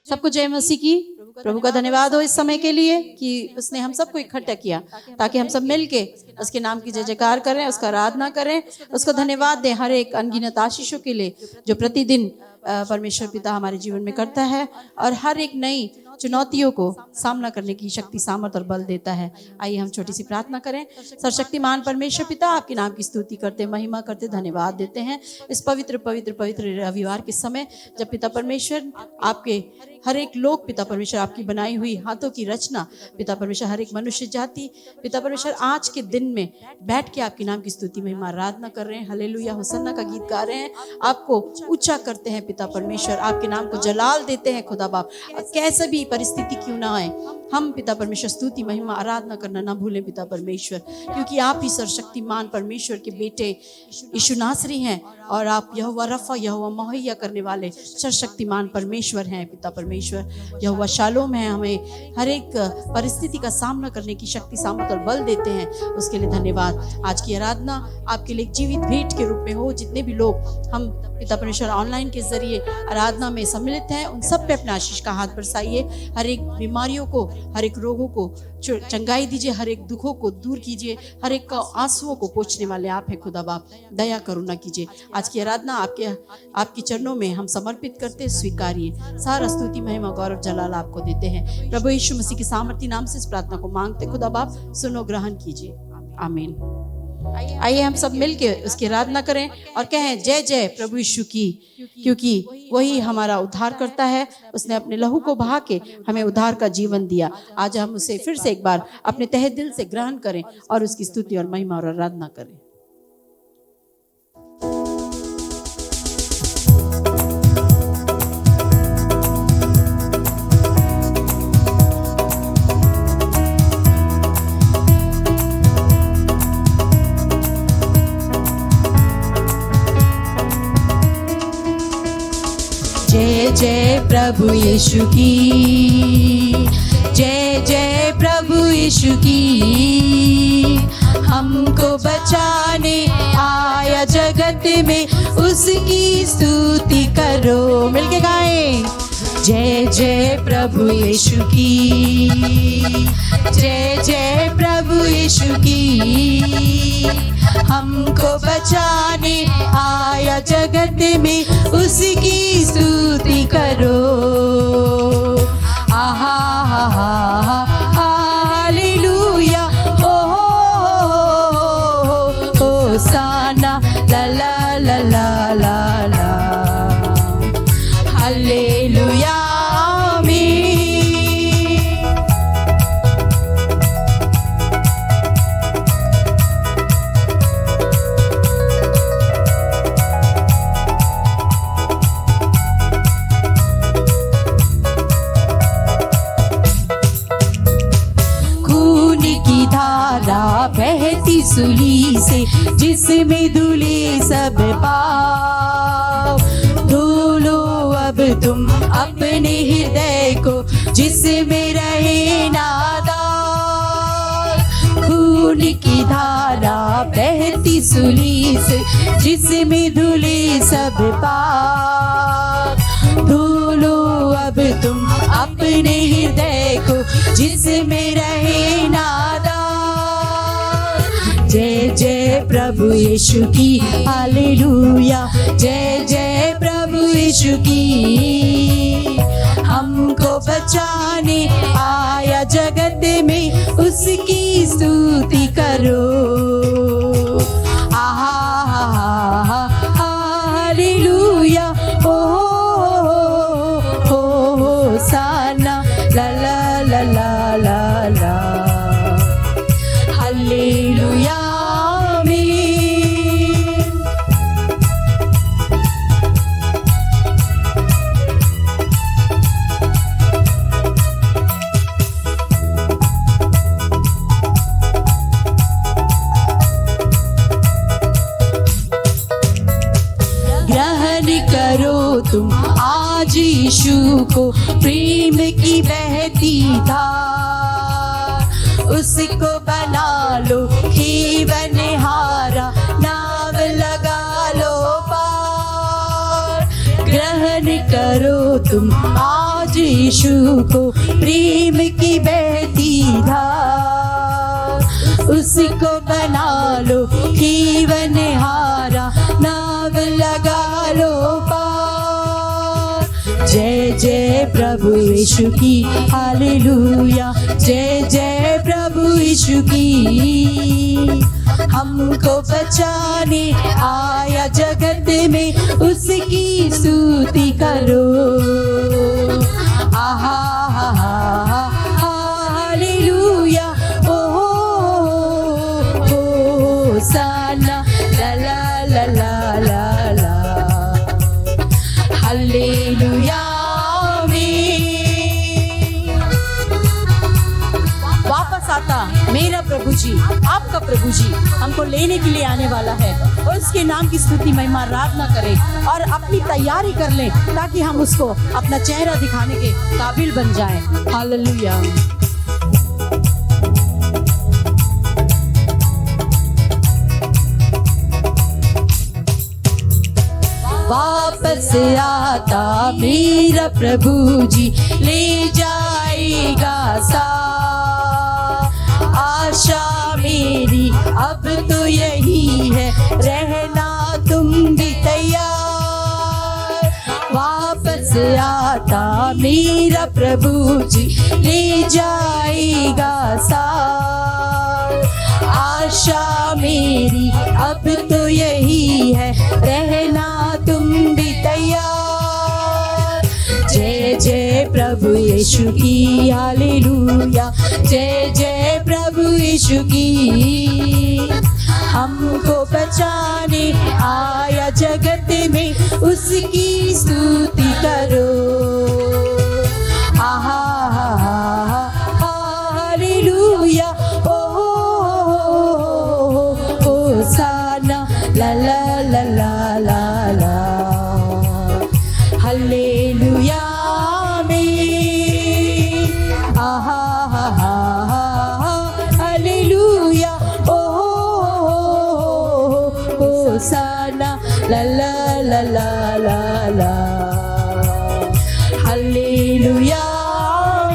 सबको जय मसीह की। प्रभु का धन्यवाद हो इस समय के लिए कि उसने हम सबको इकट्ठा किया ताकि हम सब मिलके उसके नाम की जय जयकार करें, उसका आराधना करें, उसको धन्यवाद दें हर एक अनगिनत आशीषों के लिए जो प्रतिदिन परमेश्वर पिता हमारे जीवन में करता है और हर एक नई चुनौतियों को सामना करने की शक्ति, सामर्थ और बल देता है। आइए हम छोटी सी प्रार्थना करें। सर्वशक्तिमान परमेश्वर पिता, आपके नाम की स्तुति करते, महिमा करते, धन्यवाद देते हैं इस पवित्र पवित्र पवित्र रविवार के समय जब पिता परमेश्वर आपके हर एक लोग, पिता परमेश्वर आपकी बनाई हुई हाथों की रचना, पिता परमेश्वर हर एक मनुष्य जाति, पिता परमेश्वर आज के दिन में बैठ के आपके नाम की स्तुति, महिमा, आराधना कर रहे हैं। हालेलुया, होसन्ना का गीत गा रहे हैं, आपको ऊंचा करते हैं पिता परमेश्वर, आपके नाम को जलाल देते हैं खुदा बाप। कैसे भी परिस्थिति क्यों ना आए, हम पिता परमेश्वर स्तुति, महिमा, आराधना करना ना भूलें पिता परमेश्वर, क्योंकि आप ही सर्वशक्तिमान परमेश्वर के बेटे यीशु नासरी हैं और आप यहोवा रफा, यहोवा मुहैया करने वाले सर्वशक्तिमान परमेश्वर हैं पिता परमेश्वर। यहोवा शालोम है, हमें हर एक परिस्थिति का सामना करने की शक्ति, सामर्थ और बल देते हैं, उसके लिए धन्यवाद। आज की आराधना आपके लिए जीवित भेंट के रूप में हो। जितने भी लोग हम पिता परमेश्वर ऑनलाइन के जरिए आराधना में सम्मिलित हैं, उन सब पे अपना आशीष का हाथ बरसाइए। हर एक बीमारियों को, हर एक रोगों को चंगाई दीजिए, हर एक दुखों को दूर कीजिए, हर एक का आंसुओं को पोंछने वाले आप हैं खुदा बाप, दया करुणा कीजिए। आज की आराधना आपके चरणों में हम समर्पित करते, स्वीकारिए। सारा स्तुति, महिमा, गौरव, जलाल आपको देते हैं। प्रभु यीशु मसीह के सामर्थी नाम से इस प्रार्थना को मांगते खुदा बाप, सुनो, ग्रहण कीजिए, आमीन। आइए हम सब मिलके उसकी आराधना करें और कहें जय जय प्रभु यीशु की, क्योंकि वही हमारा उद्धार करता है। उसने अपने लहू को बहा के हमें उद्धार का जीवन दिया। आज हम उसे फिर से एक बार अपने तहे दिल से ग्रहण करें और उसकी स्तुति और महिमा और आराधना करें। जय जय प्रभु यीशु की, जय जय प्रभु यीशु की, हमको बचाने आया जगत में, उसकी स्तुति करो। मिलके गाएं, जय जय प्रभु यीशु की, जय जय प्रभु यीशु की, हमको बचाने आया जगत में, उसकी स्तुति करो। आहा हा हा हालेलुया, ओ होसाना, ला ला ला ला ला ला, हालेलुया, बहती सुली से जिसमें धुले सब पाप, धुलो अब तुम अपने हृदय को जिसमें रहे नादान। खून की धारा बहती सुली से जिसमें धुले सब पाप, धुलो अब तुम अपने हृदय को जिसमें रहे नादान। जय जय प्रभु यीशु की, हालेलुया, जय जय प्रभु यीशु की, हमको बचाने आया जगत में, उसकी स्तुति करो। आहा हालेलुया, ओ होसाना, ला ला ला ला ला ला, हालेलुया। तुम आज यीशु को प्रेम की बहती धार, उसको बना लो ही बनिहारा, नाव लगा लो पार। ग्रहण करो तुम आज यीशु को प्रेम की बहती धार, उसको बना लो जीवन हारा, नाव लगा लो पार। जय जय प्रभु यीशु की हालेलुया, जय जय प्रभु यीशु की। हमको बचाने आया जगत में, उसकी स्तुति करो। आहा हा हा हालेलुया, ओ साना ला ला ला ला ला ला, हालेलुया। वापस आता मेरा प्रभु जी, आपका प्रभु जी हमको लेने के लिए आने वाला है, और उसके नाम की स्तुति महिमा आराधना करें और अपनी तैयारी कर लें, ताकि हम उसको अपना चेहरा दिखाने के काबिल बन जाएं। हालेलुया। वापस आता मेरा प्रभु जी, ले जाएगा साथ। आशा मेरी अब तो यही है, रहना तुम भी तैयार। वापस आता मेरा प्रभु जी, ले जाएगा साथ। आशा मेरी अब तो यही है, रहना तुम भी तैयार। जय जय प्रभु यीशु की हालेलुया, जय जय प्रभु यीशु की। हमको बचाने आया जगत में, उसकी स्तुति करो। आहा हालेलुया, ओ साना ला ला ला ला ला ला, हालेलुया में। आहा हालेलुया, ओ साना ला ला ला ला ला ला, हालेलुया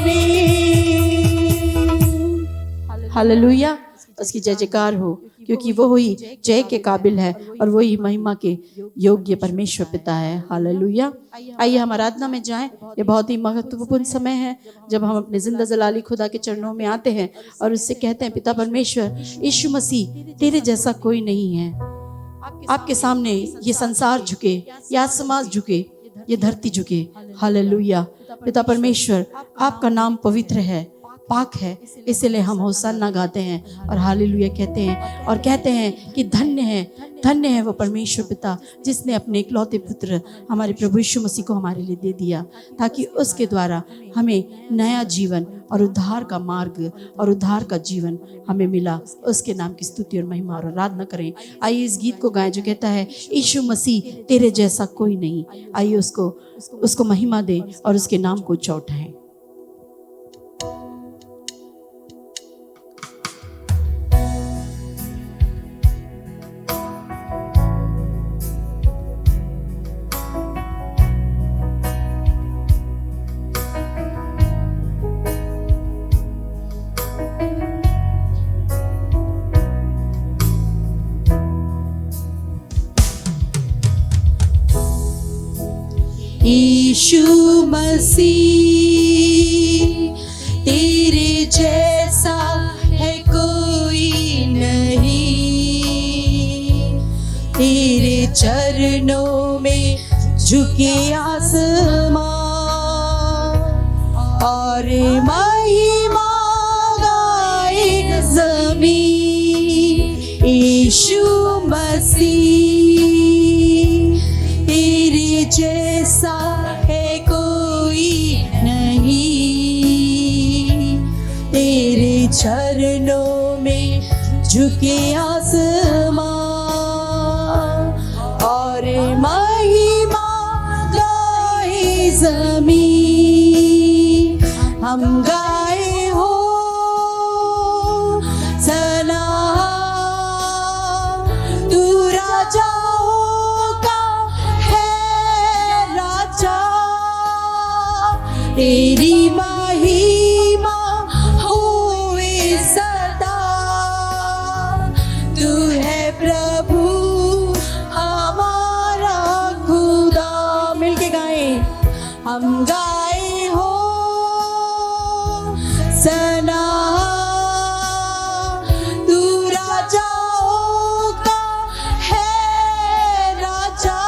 में। हालेलुया, उसकी जय जयकार हो, क्योंकि वो ही जय के काबिल है और वो ही महिमा के योग्य परमेश्वर पिता है। हालेलुया। आइए हम आराधना में जाएं। ये बहुत ही महत्वपूर्ण समय है जब हम अपने जिंदा जलाली खुदा के चरणों में आते हैं और उससे कहते हैं, पिता परमेश्वर, यीशु मसीह तेरे जैसा कोई नहीं है। आपके सामने ये संसार झुके, या समाज झुके, ये धरती झुके। हालेलुया। पिता परमेश्वर, आपका नाम पवित्र है, पाक है, इसलिए हम होसन्ना गाते हैं और हालेलुया कहते हैं, और कहते हैं कि धन्य है वो परमेश्वर पिता जिसने अपने इकलौते पुत्र हमारे प्रभु यीशु मसीह को हमारे लिए दे दिया, ताकि उसके द्वारा हमें नया जीवन और उद्धार का मार्ग और उद्धार का जीवन हमें मिला। उसके नाम की स्तुति और महिमा और आराधना करें। आइए इस गीत को गाएं जो कहता है, यीशु मसीह तेरे जैसा कोई नहीं। आइए उसको महिमा दें और उसके नाम को चौटाएं। यीशु मसीह तेरे जैसा है कोई नहीं, तेरे चरणों में झुके आसमां और महिमा गाए ज़मीन। यीशु मसीह तेरे जैसा है कोई नहीं, तेरे चरणों में झुके आसमां और महिमा गाए ज़मीन। हम गाए हो सना, तू राजाओं का है राजा, तेरी हम गाए हो सना, तू राजाओं का है राजा,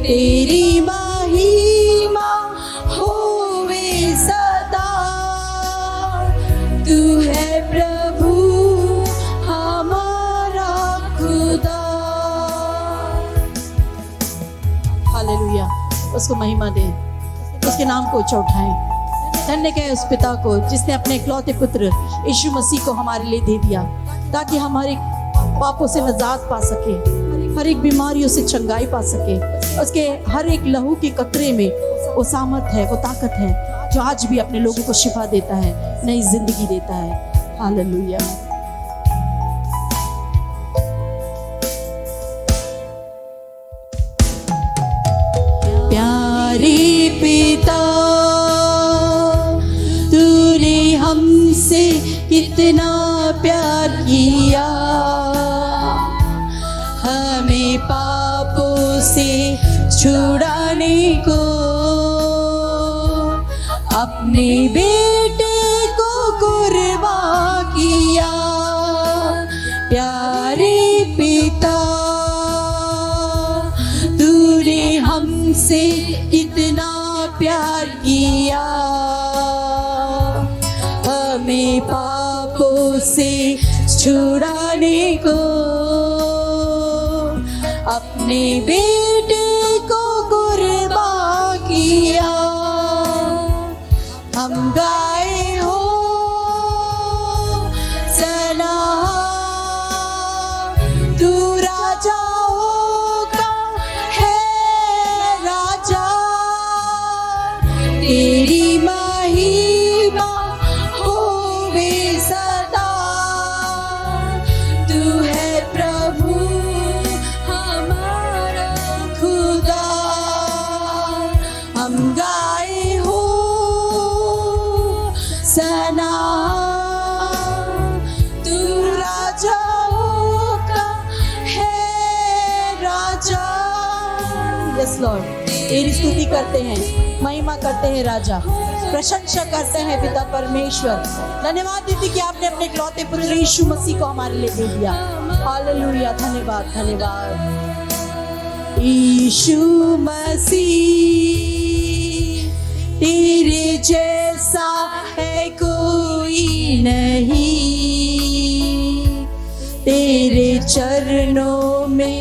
तेरी महिमा होवे सदा, तू है प्रभु हमारा खुदा। हालेलुया, उसको महिमा दें, उसके नाम को ऊंचा उठाएं। धन्य है उस पिता को जिसने अपने इकलौते पुत्र यीशु मसीह को हमारे लिए दे दिया, ताकि हम हर एक पापों से निजात पा सके, हर एक बीमारियों से चंगाई पा सके। उसके हर एक लहू के कतरे में वो सामर्थ है, वो ताकत है जो आज भी अपने लोगों को शिफा देता है, नई जिंदगी देता है। हालेलुया। प्यारे पिता, तूने हमसे कितना प्यार किया, हमें पापों से छुड़ाने को अपने बेटे को कुर्बान किया। प्यारे पिता, तूने हमसे कितना प्यार किया, हमें पापों से छुड़ाने को अपने बेटे को कुर्बान किया। हम गाए हो सना, तू राजाओं का है राजा, तेरी महिमा होवे सदा, तू है प्रभु हमारा खुदा। हम गाए हो सना, तू राजाओं का है राजा। यस लॉर्ड, तेरी स्तुति करते हैं, महिमा करते हैं राजा, प्रशंसा करते हैं पिता परमेश्वर। धन्यवाद दीदी कि आपने अपने इकलौते पुत्र यीशु मसीह को हमारे लिए दे दिया। हालेलुया, धन्यवाद धन्यवाद। यीशु मसीह तेरे जैसा है कोई नहीं, तेरे चरणों में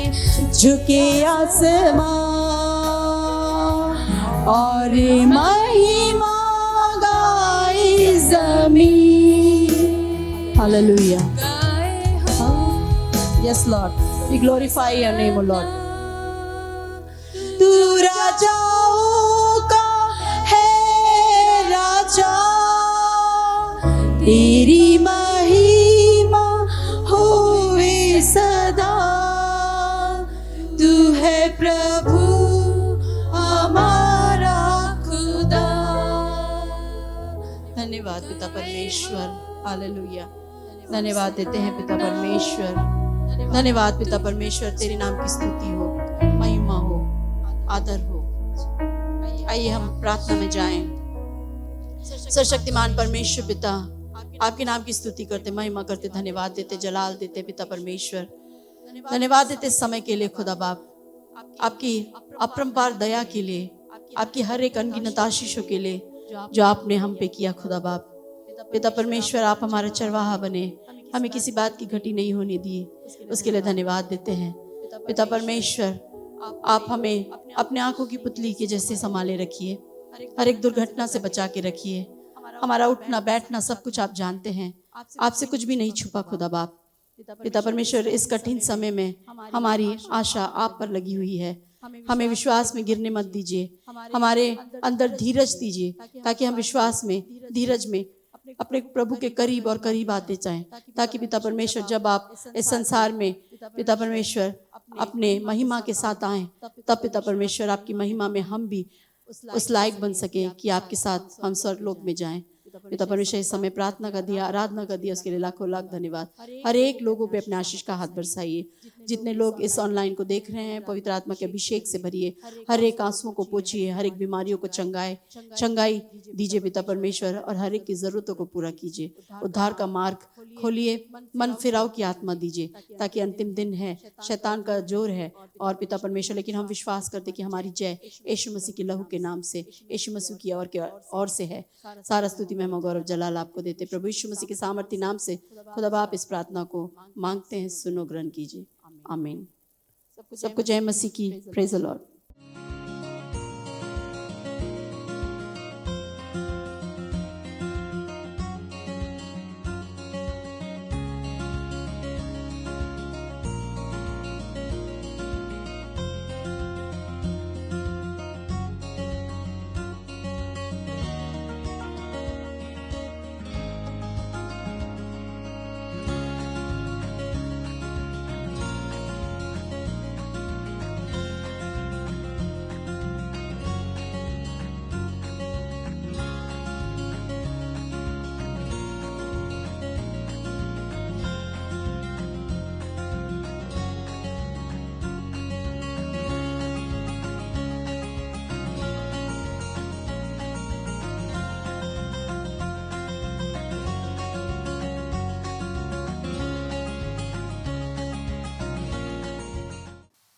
झुके आसमां और महिमा गाए ज़मीन। Hallelujah. Yes Lord, we glorify your name O Lord. तू राजाओं का है राजा, तेरी महिमा होवे सदा, तू है प्रभु हमारा खुदा। धन्यवाद पिता परमेश्वर। हालेलुया, धन्यवाद देते हैं पिता परमेश्वर। धन्यवाद पिता परमेश्वर, तेरे नाम की स्तुति हो, महिमा हो, आदर हो। आइए हम प्रार्थना में जाएं। सर्वशक्तिमान परमेश्वर पिता, आपके नाम की स्तुति करते, महिमा करते, धन्यवाद देते, जलाल देते पिता परमेश्वर। धन्यवाद देते इस समय के लिए खुदा बाप, आपकी अपरंपार दया के लिए, आपकी हर एक अनगिनत आशीषों के लिए जो आपने हम पे किया खुदा बाप। पिता परमेश्वर, आप हमारा चरवाहा बने, हमें किसी बात की घटी नहीं होने दी, उसके लिए धन्यवाद देते हैं। पिता परमेश्वर, आप हमें अपने आंखों की पुतली के जैसे संभाले रखिए, हर एक दुर्घटना से बचा के रखिए। हमारा उठना बैठना सब कुछ आप जानते हैं, आपसे कुछ भी नहीं छुपा खुदा बाप। पिता परमेश्वर, इस कठिन समय में हमारी आशा आप पर लगी हुई है, हमें विश्वास में गिरने मत दीजिए, हमारे अंदर धीरज दीजिए, ताकि हम विश्वास में, धीरज में अपने प्रभु के करीब और करीब आते जाएं, ताकि पिता परमेश्वर जब आप इस संसार में पिता परमेश्वर अपने महिमा के साथ आए, तब पिता परमेश्वर आपकी महिमा में हम भी उस लायक बन सके कि आपके साथ हम स्वर्गलोक में जाएं। पिता परमेश्वर इस समय प्रार्थना कर दिया, आराधना कर दिया, उसके लिए लाखों लाख धन्यवाद। हर एक लोगों पे अपने आशीष का हाथ बरसाइए। जितने लोग इस ऑनलाइन को देख रहे हैं, पवित्र आत्मा के अभिषेक से भरिए, हर एक आंसुओं को पोछिए, हर एक बीमारियों को चंगाई दीजिए पिता परमेश्वर, और हर एक की जरूरतों को पूरा कीजिए। उद्धार का मार्ग खोलिए, मन फिराव की आत्मा दीजिए, ताकि अंतिम दिन है, शैतान का जोर है और पिता परमेश्वर, लेकिन हम विश्वास करते कि हमारी जय यीशु मसीह की लहू के नाम से, यीशु मसीह की और से है। सारा स्तुति महिमा गौरव जलाल आपको देते प्रभु यीशु मसीह के सामर्थ्य नाम से। खुदा बाप इस प्रार्थना को मांगते हैं, सुनो, ग्रहण कीजिए। आमीन। सबको जय मसीह की। Praise the Lord.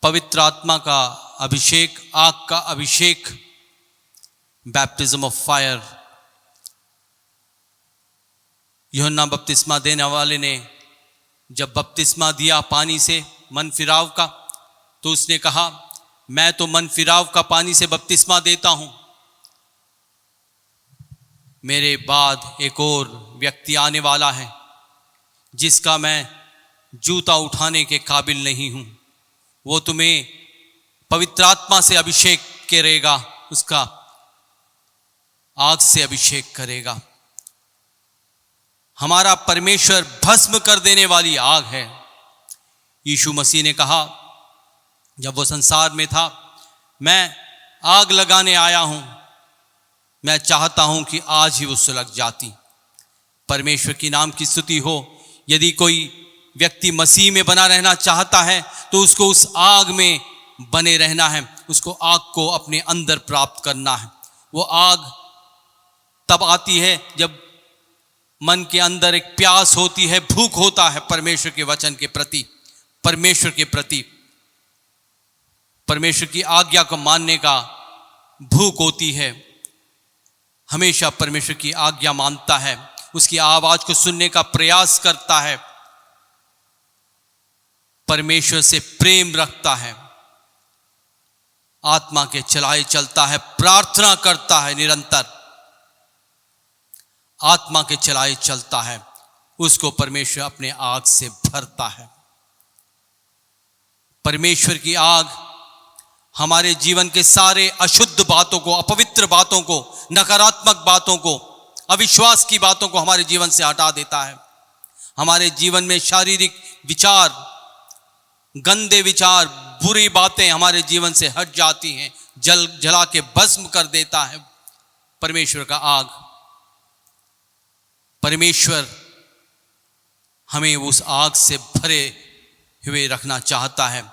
पवित्र आत्मा का अभिषेक, आग का अभिषेक, बैप्टिज्म ऑफ फायर। यूहन्ना बपतिस्मा देने वाले ने जब बपतिस्मा दिया पानी से मन फिराव का, तो उसने कहा, मैं तो मन फिराव का पानी से बपतिस्मा देता हूं, मेरे बाद एक और व्यक्ति आने वाला है जिसका मैं जूता उठाने के काबिल नहीं हूं। वो तुम्हें पवित्र आत्मा से अभिषेक करेगा, उसका आग से अभिषेक करेगा। हमारा परमेश्वर भस्म कर देने वाली आग है। यीशु मसीह ने कहा जब वो संसार में था, मैं आग लगाने आया हूं, मैं चाहता हूं कि आज ही वो सुलग जाती। परमेश्वर की नाम की स्तुति हो। यदि कोई व्यक्ति मसीह में बना रहना चाहता है तो उसको उस आग में बने रहना है, उसको आग को अपने अंदर प्राप्त करना है। वो आग तब आती है जब मन के अंदर एक प्यास होती है, भूख होता है परमेश्वर के वचन के प्रति, परमेश्वर के प्रति, परमेश्वर की आज्ञा को मानने का भूख होती है। हमेशा परमेश्वर की आज्ञा मानता है, उसकी आवाज को सुनने का प्रयास करता है, परमेश्वर से प्रेम रखता है, आत्मा के चलाए चलता है, प्रार्थना करता है निरंतर, आत्मा के चलाए चलता है, उसको परमेश्वर अपने आग से भरता है। परमेश्वर की आग हमारे जीवन के सारे अशुद्ध बातों को, अपवित्र बातों को, नकारात्मक बातों को, अविश्वास की बातों को हमारे जीवन से हटा देता है। हमारे जीवन में शारीरिक विचार, गंदे विचार, बुरी बातें हमारे जीवन से हट जाती हैं, जला के भस्म कर देता है परमेश्वर का आग। परमेश्वर हमें उस आग से भरे हुए रखना चाहता है,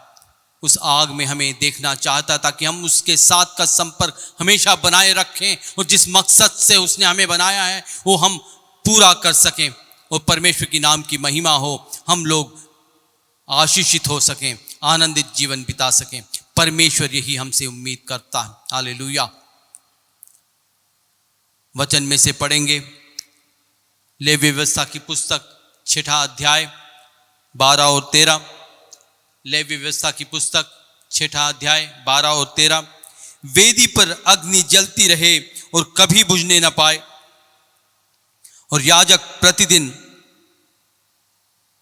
उस आग में हमें देखना चाहता है, ताकि हम उसके साथ का संपर्क हमेशा बनाए रखें और जिस मकसद से उसने हमें बनाया है वो हम पूरा कर सकें और परमेश्वर की नाम की महिमा हो, हम लोग आशीषित हो सकें, आनंदित जीवन बिता सकें। परमेश्वर यही हमसे उम्मीद करता है। हालेलुया। वचन में से पढ़ेंगे लेवी व्यवस्था की पुस्तक 6 अध्याय 12 और 13। लेवी व्यवस्था की पुस्तक 6 अध्याय 12 और 13। वेदी पर अग्नि जलती रहे और कभी बुझने न पाए, और याजक प्रतिदिन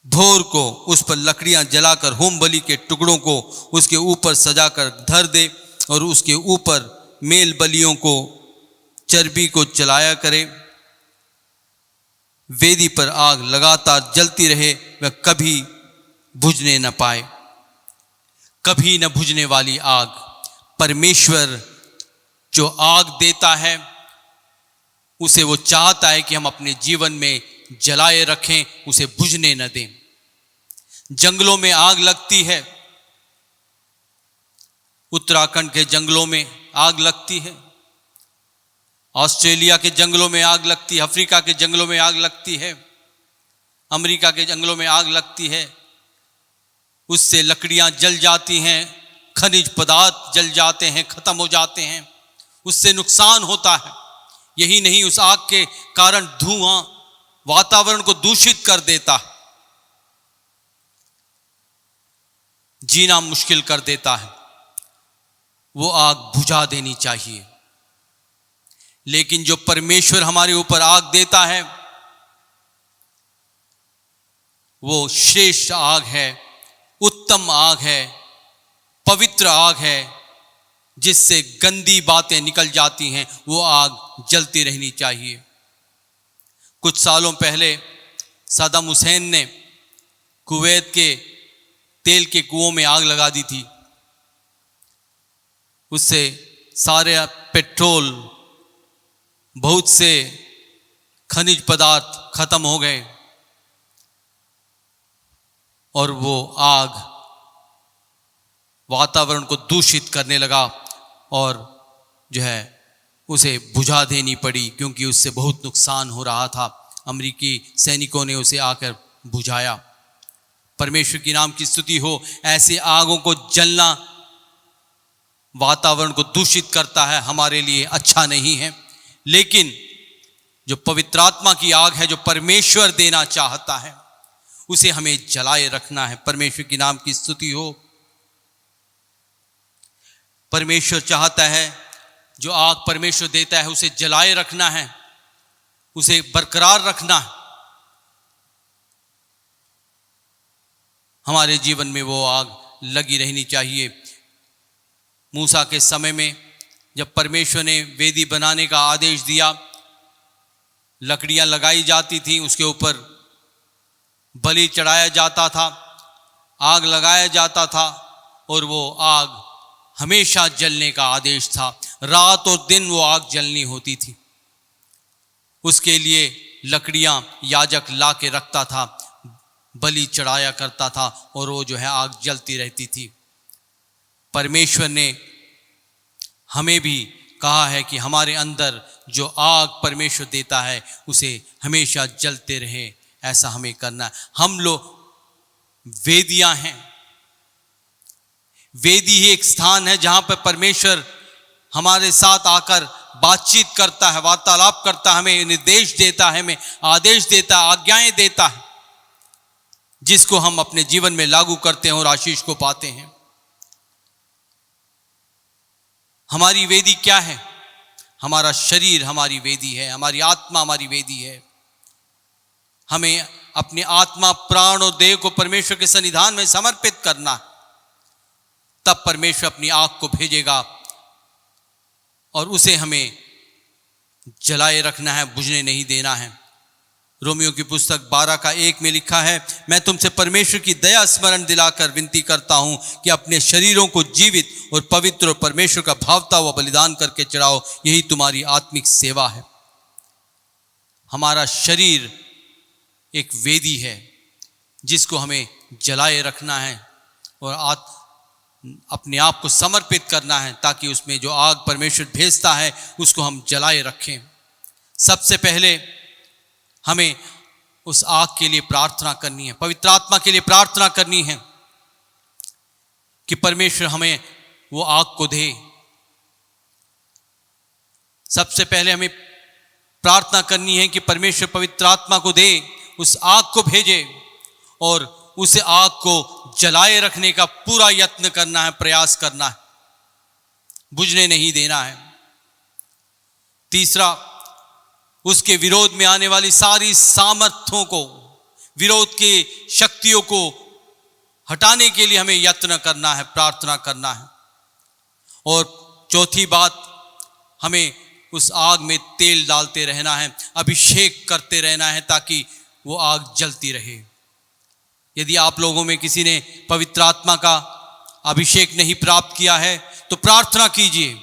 भोर को उस पर लकड़ियां जलाकर होम बलि के टुकड़ों को उसके ऊपर सजाकर धर दे और उसके ऊपर मेल बलियों को, चर्बी को जलाया करे। वेदी पर आग लगातार जलती रहे, वह कभी बुझने न पाए। कभी न बुझने वाली आग। परमेश्वर जो आग देता है उसे वो चाहता है कि हम अपने जीवन में जलाए रखें, उसे बुझने न दें। जंगलों में आग लगती है, उत्तराखंड के जंगलों में आग लगती है, ऑस्ट्रेलिया के जंगलों में आग लगती है, अफ्रीका के जंगलों में आग लगती है, अमेरिका के जंगलों में आग लगती है। उससे लकड़ियां जल जाती हैं, खनिज पदार्थ जल जाते हैं, खत्म हो जाते हैं, उससे नुकसान होता है। यही नहीं, उस आग के कारण धुआं वातावरण को दूषित कर देता है, जीना मुश्किल कर देता है। वो आग बुझा देनी चाहिए। लेकिन जो परमेश्वर हमारे ऊपर आग देता है वो श्रेष्ठ आग है, उत्तम आग है, पवित्र आग है, जिससे गंदी बातें निकल जाती हैं। वो आग जलती रहनी चाहिए। कुछ सालों पहले सद्दाम हुसैन ने कुवैत के तेल के कुओं में आग लगा दी थी। उससे सारे पेट्रोल, बहुत से खनिज पदार्थ खत्म हो गए और वो आग वातावरण को दूषित करने लगा और जो है उसे बुझा देनी पड़ी, क्योंकि उससे बहुत नुकसान हो रहा था। अमेरिकी सैनिकों ने उसे आकर बुझाया। परमेश्वर की नाम की स्तुति हो। ऐसे आगों को जलना वातावरण को दूषित करता है, हमारे लिए अच्छा नहीं है। लेकिन जो पवित्र आत्मा की आग है, जो परमेश्वर देना चाहता है, उसे हमें जलाए रखना है। परमेश्वर की नाम की स्तुति हो। परमेश्वर चाहता है, जो आग परमेश्वर देता है उसे जलाए रखना है, उसे बरकरार रखना है। हमारे जीवन में वो आग लगी रहनी चाहिए। मूसा के समय में जब परमेश्वर ने वेदी बनाने का आदेश दिया, लकड़ियां लगाई जाती थीं, उसके ऊपर बलि चढ़ाया जाता था, आग लगाया जाता था और वो आग हमेशा जलने का आदेश था। रात और दिन वो आग जलनी होती थी। उसके लिए लकड़ियां याजक ला के रखता था, बलि चढ़ाया करता था और वो जो है आग जलती रहती थी। परमेश्वर ने हमें भी कहा है कि हमारे अंदर जो आग परमेश्वर देता है उसे हमेशा जलते रहे, ऐसा हमें करना है। हम लोग वेदियां हैं। वेदी ही एक स्थान है जहां पर परमेश्वर हमारे साथ आकर बातचीत करता है, वार्तालाप करता है, हमें निर्देश देता है, हमें आदेश देता है, आज्ञाएं देता है, जिसको हम अपने जीवन में लागू करते हैं और आशीष को पाते हैं। हमारी वेदी क्या है? हमारा शरीर हमारी वेदी है, हमारी आत्मा हमारी वेदी है। हमें अपने आत्मा, प्राण और देह को परमेश्वर के सन्निधान में समर्पित करना है, तब परमेश्वर अपनी आग को भेजेगा और उसे हमें जलाए रखना है, बुझने नहीं देना है। रोमियो की पुस्तक 12:1 में लिखा है, मैं तुमसे परमेश्वर की दया स्मरण दिलाकर विनती करता हूं कि अपने शरीरों को जीवित और पवित्र और परमेश्वर का भावता हुआ बलिदान करके चढ़ाओ, यही तुम्हारी आत्मिक सेवा है। हमारा शरीर एक वेदी है जिसको हमें जलाए रखना है और अपने आप को समर्पित करना है, ताकि उसमें जो आग परमेश्वर भेजता है उसको हम जलाए रखें। सबसे पहले हमें उस आग के लिए प्रार्थना करनी है, पवित्र आत्मा के लिए प्रार्थना करनी है कि परमेश्वर हमें वो आग को दे। सबसे पहले हमें प्रार्थना करनी है कि परमेश्वर पवित्र आत्मा को दे, उस आग को भेजे और उस आग को जलाए रखने का पूरा यत्न करना है, प्रयास करना है, बुझने नहीं देना है। तीसरा, उसके विरोध में आने वाली सारी सामर्थ्यों को, विरोध की शक्तियों को हटाने के लिए हमें यत्न करना है, प्रार्थना करना है। और चौथी बात, हमें उस आग में तेल डालते रहना है, अभिषेक करते रहना है, ताकि वो आग जलती रहे। यदि आप लोगों में किसी ने पवित्र आत्मा का अभिषेक नहीं प्राप्त किया है तो प्रार्थना कीजिए,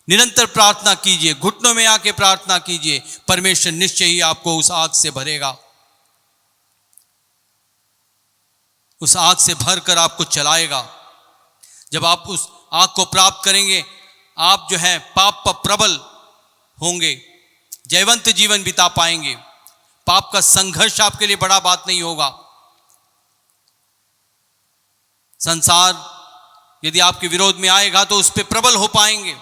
निरंतर प्रार्थना कीजिए, घुटनों में आके प्रार्थना कीजिए, परमेश्वर निश्चय ही आपको उस आग से भरेगा, उस आग से भरकर आपको चलाएगा। जब आप उस आग को प्राप्त करेंगे, आप जो है पाप पर प्रबल होंगे, जयवंत जीवन बिता पाएंगे। पाप का संघर्ष आपके लिए बड़ा बात नहीं होगा। संसार यदि आपके विरोध में आएगा तो उस पर प्रबल हो पाएंगे,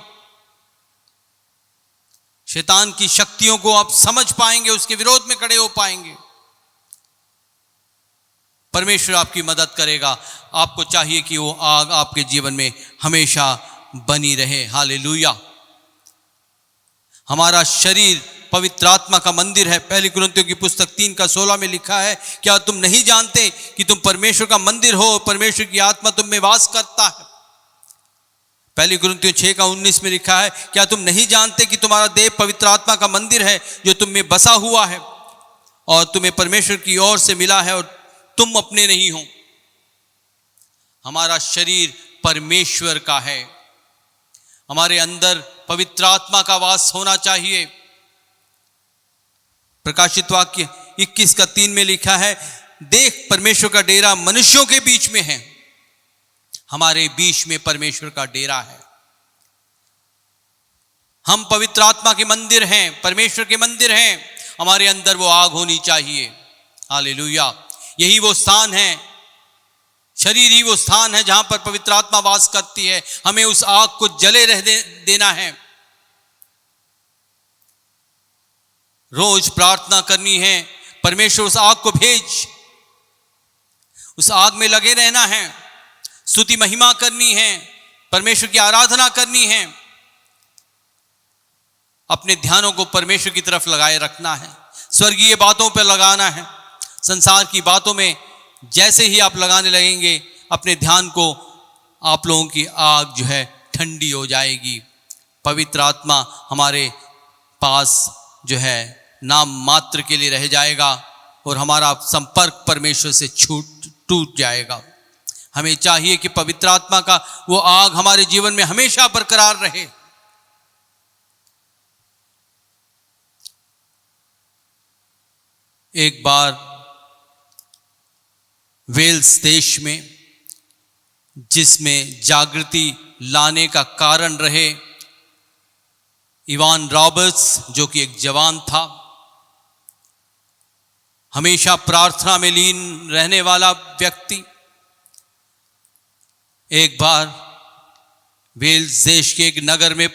शैतान की शक्तियों को आप समझ पाएंगे, उसके विरोध में खड़े हो पाएंगे। परमेश्वर आपकी मदद करेगा। आपको चाहिए कि वो आग आपके जीवन में हमेशा बनी रहे। हालेलुया। हमारा शरीर पवित्र आत्मा का मंदिर है। पहली कुरिन्थियों की पुस्तक 3:16 में लिखा है, क्या तुम नहीं जानते कि तुम परमेश्वर का मंदिर हो, परमेश्वर की आत्मा तुम में वास करता है। पहली कुरिन्थियों 6:19 में लिखा है, क्या तुम नहीं जानते कि तुम्हारा देह पवित्र आत्मा का मंदिर है जो तुम में बसा हुआ है और तुम्हें परमेश्वर की ओर से मिला है और तुम अपने नहीं हो। हमारा शरीर परमेश्वर का है। हमारे अंदर पवित्र आत्मा का वास होना चाहिए। प्रकाशित वाक्य 21:3 में लिखा है, देख परमेश्वर का डेरा मनुष्यों के बीच में है। हमारे बीच में परमेश्वर का डेरा है। हम पवित्र आत्मा के मंदिर हैं, परमेश्वर के मंदिर हैं। हमारे अंदर वो आग होनी चाहिए। हालेलुया। यही वो स्थान है, शरीर ही वो स्थान है जहां पर पवित्र आत्मा वास करती है। हमें उस आग को जले रह देना है। रोज प्रार्थना करनी है, परमेश्वर उस आग को भेज, उस आग में लगे रहना है, स्तुति महिमा करनी है, परमेश्वर की आराधना करनी है, अपने ध्यानों को परमेश्वर की तरफ लगाए रखना है, स्वर्गीय बातों पर लगाना है। संसार की बातों में जैसे ही आप लगाने लगेंगे, अपने ध्यान को, आप लोगों की आग जो है ठंडी हो जाएगी। पवित्र आत्मा हमारे पास जो है नाम मात्र के लिए रह जाएगा और हमारा संपर्क परमेश्वर से टूट जाएगा। हमें चाहिए कि पवित्र आत्मा का वो आग हमारे जीवन में हमेशा बरकरार रहे। एक बार वेल्स देश में, जिसमें जागृति लाने का कारण रहे इवान रॉबर्ट्स, जो कि एक जवान था, हमेशा प्रार्थना में लीन रहने वाला व्यक्ति, एक बार वेल्स देश के एक नगर में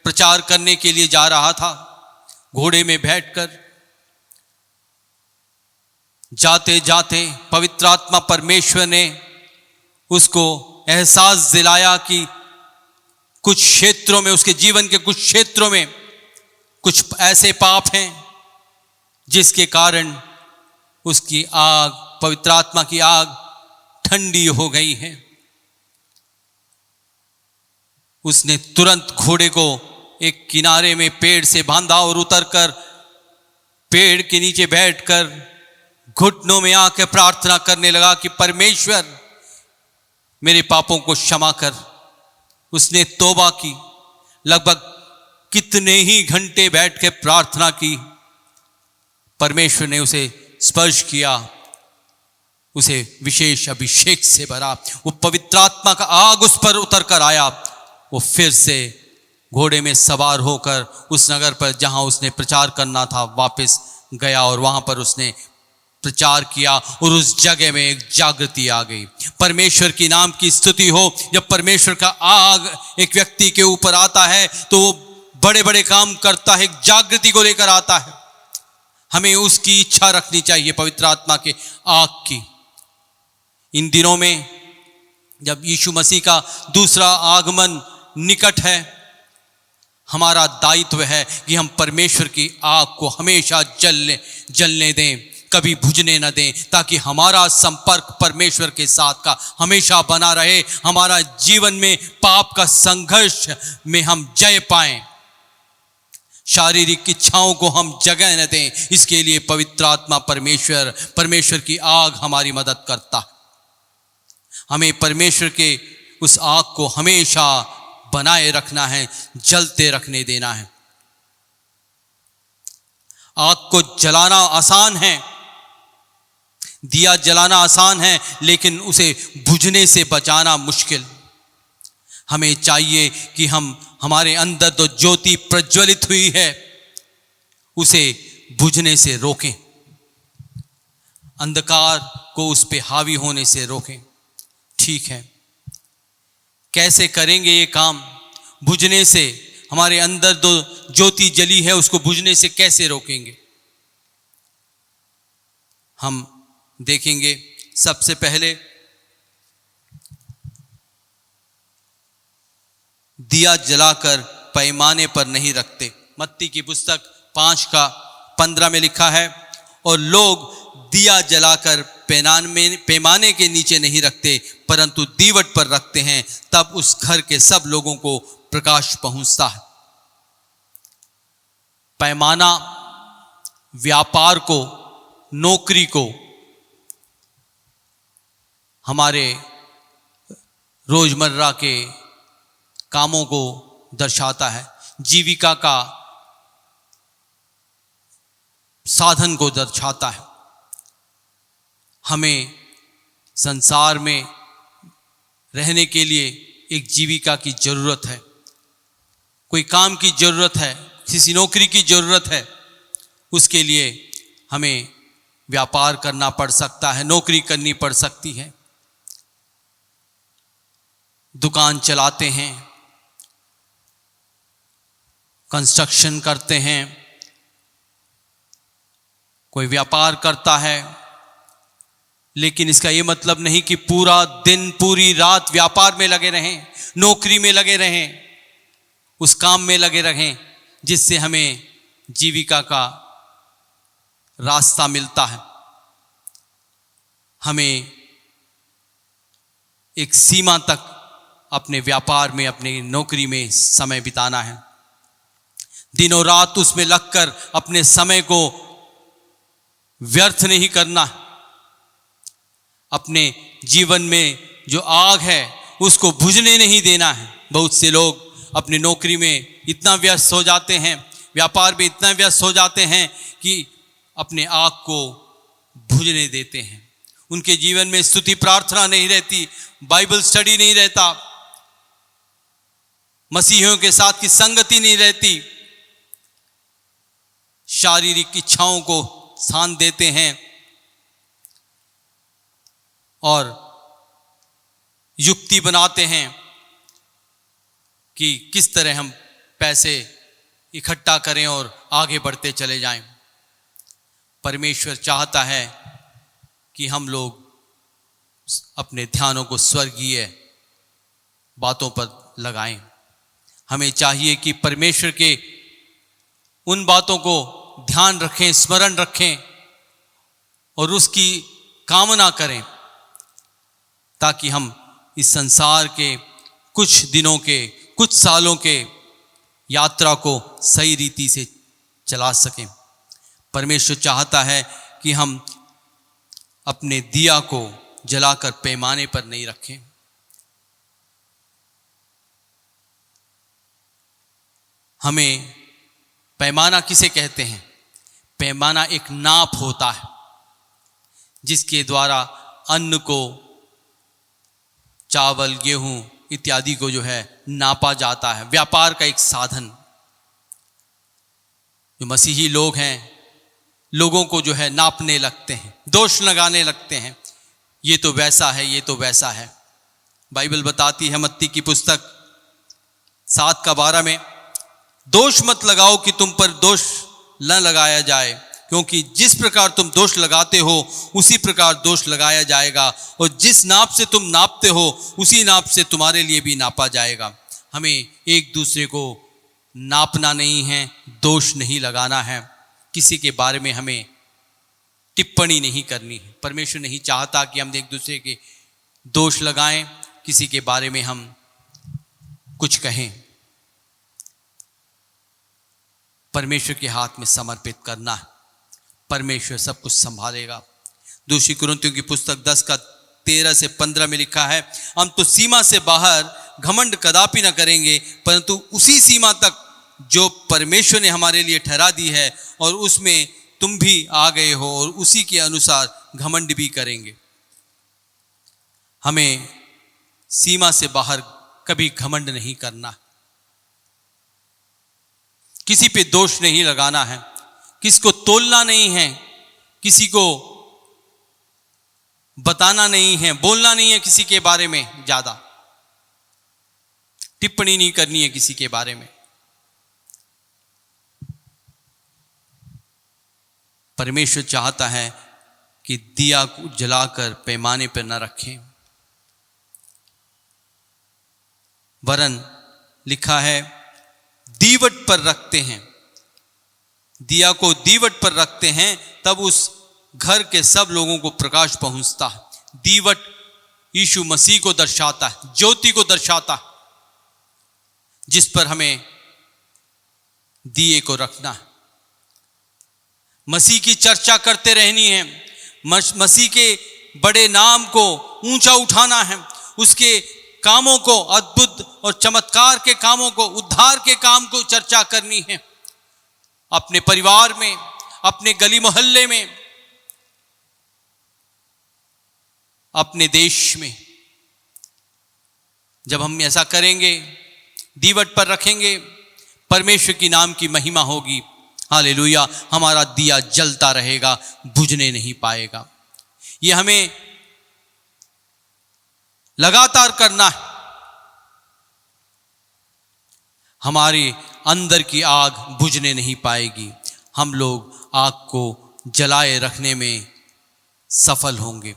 प्रचार करने के लिए जा रहा था। घोड़े में बैठकर जाते जाते पवित्र आत्मा परमेश्वर ने उसको एहसास दिलाया कि कुछ क्षेत्रों में, उसके जीवन के कुछ क्षेत्रों में कुछ ऐसे पाप हैं जिसके कारण उसकी आग, पवित्र आत्मा की आग ठंडी हो गई है। उसने तुरंत घोड़े को एक किनारे में पेड़ से बांधा और उतरकर पेड़ के नीचे बैठकर घुटनों में आकर प्रार्थना करने लगा कि परमेश्वर मेरे पापों को क्षमा कर। उसने तौबा की। लगभग कितने ही घंटे बैठ के प्रार्थना की। परमेश्वर ने उसे स्पर्श किया, उसे विशेष अभिषेक से भरा। वो पवित्र आत्मा का आग उस पर उतर कर आया। वो फिर से घोड़े में सवार होकर उस नगर पर जहां उसने प्रचार करना था वापस गया और वहां पर उसने प्रचार किया और उस जगह में एक जागृति आ गई। परमेश्वर की नाम की स्तुति हो। जब परमेश्वर का आग एक व्यक्ति के ऊपर आता है तो वो बड़े बड़े काम करता है, एक जागृति को लेकर आता है। हमें उसकी इच्छा रखनी चाहिए, पवित्र आत्मा के आग की। इन दिनों में जब यीशु मसीह का दूसरा आगमन निकट है, हमारा दायित्व है कि हम परमेश्वर की आग को हमेशा जलने दें, कभी बुझने न दें, ताकि हमारा संपर्क परमेश्वर के साथ का हमेशा बना रहे। हमारा जीवन में पाप का संघर्ष में हम जय पाएं, शारीरिक इच्छाओं को हम जगह न दें। इसके लिए पवित्र आत्मा परमेश्वर की आग हमारी मदद करता है। हमें परमेश्वर के उस आग को हमेशा बनाए रखना है, जलते रखने देना है। आग को जलाना आसान है, दिया जलाना आसान है, लेकिन उसे बुझने से बचाना मुश्किल। हमें चाहिए कि हम हमारे अंदर तो ज्योति प्रज्वलित हुई है उसे बुझने से रोकें, अंधकार को उस पे हावी होने से रोकें। ठीक है, कैसे करेंगे ये काम? बुझने से, हमारे अंदर जो ज्योति जली है उसको बुझने से कैसे रोकेंगे? हम देखेंगे सबसे पहले दिया जलाकर पैमाने पर नहीं रखते। मत्ती की पुस्तक 5:15 में लिखा है, और लोग दिया जलाकर पैमाने के नीचे नहीं रखते परंतु दीवट पर रखते हैं, तब उस घर के सब लोगों को प्रकाश पहुंचता है। पैमाना व्यापार को, नौकरी को, हमारे रोजमर्रा के कामों को दर्शाता है, जीविका का साधन को दर्शाता है। हमें संसार में रहने के लिए एक जीविका की जरूरत है, कोई काम की जरूरत है, किसी नौकरी की जरूरत है। उसके लिए हमें व्यापार करना पड़ सकता है, नौकरी करनी पड़ सकती है, दुकान चलाते हैं, कंस्ट्रक्शन करते हैं, कोई व्यापार करता है। लेकिन इसका ये मतलब नहीं कि पूरा दिन पूरी रात व्यापार में लगे रहें, नौकरी में लगे रहें, उस काम में लगे रहें जिससे हमें जीविका का रास्ता मिलता है। हमें एक सीमा तक अपने व्यापार में, अपनी नौकरी में समय बिताना है, दिनों रात उसमें लगकर अपने समय को व्यर्थ नहीं करना। अपने जीवन में जो आग है उसको बुझने नहीं देना है। बहुत से लोग अपनी नौकरी में इतना व्यस्त हो जाते हैं, व्यापार में इतना व्यस्त हो जाते हैं कि अपने आग को बुझने देते हैं। उनके जीवन में स्तुति प्रार्थना नहीं रहती, बाइबल स्टडी नहीं रहता, मसीहियों के साथ की संगति नहीं रहती, शारीरिक इच्छाओं को स्थान देते हैं और युक्ति बनाते हैं कि किस तरह हम पैसे इकट्ठा करें और आगे बढ़ते चले जाएं। परमेश्वर चाहता है कि हम लोग अपने ध्यानों को स्वर्गीय बातों पर लगाएं। हमें चाहिए कि परमेश्वर के उन बातों को ध्यान रखें, स्मरण रखें और उसकी कामना करें, ताकि हम इस संसार के कुछ दिनों के, कुछ सालों के यात्रा को सही रीति से चला सकें। परमेश्वर चाहता है कि हम अपने दिया को जलाकर पैमाने पर नहीं रखें। हमें पैमाना किसे कहते हैं? पैमाना एक नाप होता है जिसके द्वारा अन्न को, चावल, गेहूं इत्यादि को जो है नापा जाता है। व्यापार का एक साधन। जो मसीही लोग हैं, लोगों को जो है नापने लगते हैं, दोष लगाने लगते हैं, ये तो वैसा है, ये तो वैसा है। बाइबल बताती है मत्ती की पुस्तक 7:12 में, दोष मत लगाओ कि तुम पर दोष न लगाया जाए, क्योंकि जिस प्रकार तुम दोष लगाते हो उसी प्रकार दोष लगाया जाएगा, और जिस नाप से तुम नापते हो उसी नाप से तुम्हारे लिए भी नापा जाएगा। हमें एक दूसरे को नापना नहीं है, दोष नहीं लगाना है, किसी के बारे में हमें टिप्पणी नहीं करनी है। परमेश्वर नहीं चाहता कि हम एक दूसरे के दोष लगाएं, किसी के बारे में हम कुछ कहें। परमेश्वर के हाथ में समर्पित करना है, परमेश्वर सब कुछ संभालेगा। दूसरी कुरिन्थियों की पुस्तक 10:13 से 15 में लिखा है, हम तो सीमा से बाहर घमंड कदापि न करेंगे, परंतु उसी सीमा तक जो परमेश्वर ने हमारे लिए ठहरा दी है और उसमें तुम भी आ गए हो और उसी के अनुसार घमंड भी करेंगे। हमें सीमा से बाहर कभी घमंड नहीं करना, किसी पे दोष नहीं लगाना है, किसी को तोलना नहीं है, किसी को बताना नहीं है, बोलना नहीं है, किसी के बारे में ज्यादा टिप्पणी नहीं करनी है किसी के बारे में। परमेश्वर चाहता है कि दिया को जलाकर पैमाने पर न रखें, वरन लिखा है दीवट पर रखते हैं। दिया को दीवट पर रखते हैं, तब उस घर के सब लोगों को प्रकाश पहुंचता है। दीवट यीशु मसीह को दर्शाता है, ज्योति को दर्शाता है, जिस पर हमें दिए को रखना है। मसीह की चर्चा करते रहनी है, मसीह के बड़े नाम को ऊंचा उठाना है, उसके कामों को, अद्भुत और चमत्कार के कामों को, उद्धार के काम को चर्चा करनी है। अपने परिवार में, अपने गली मोहल्ले में, अपने देश में। जब हम ऐसा करेंगे, दीवट पर रखेंगे, परमेश्वर की नाम की महिमा होगी। हालेलुया। हमारा दिया जलता रहेगा, बुझने नहीं पाएगा। ये हमें लगातार करना है। हमारे अंदर की आग बुझने नहीं पाएगी। हम लोग आग को जलाए रखने में सफल होंगे।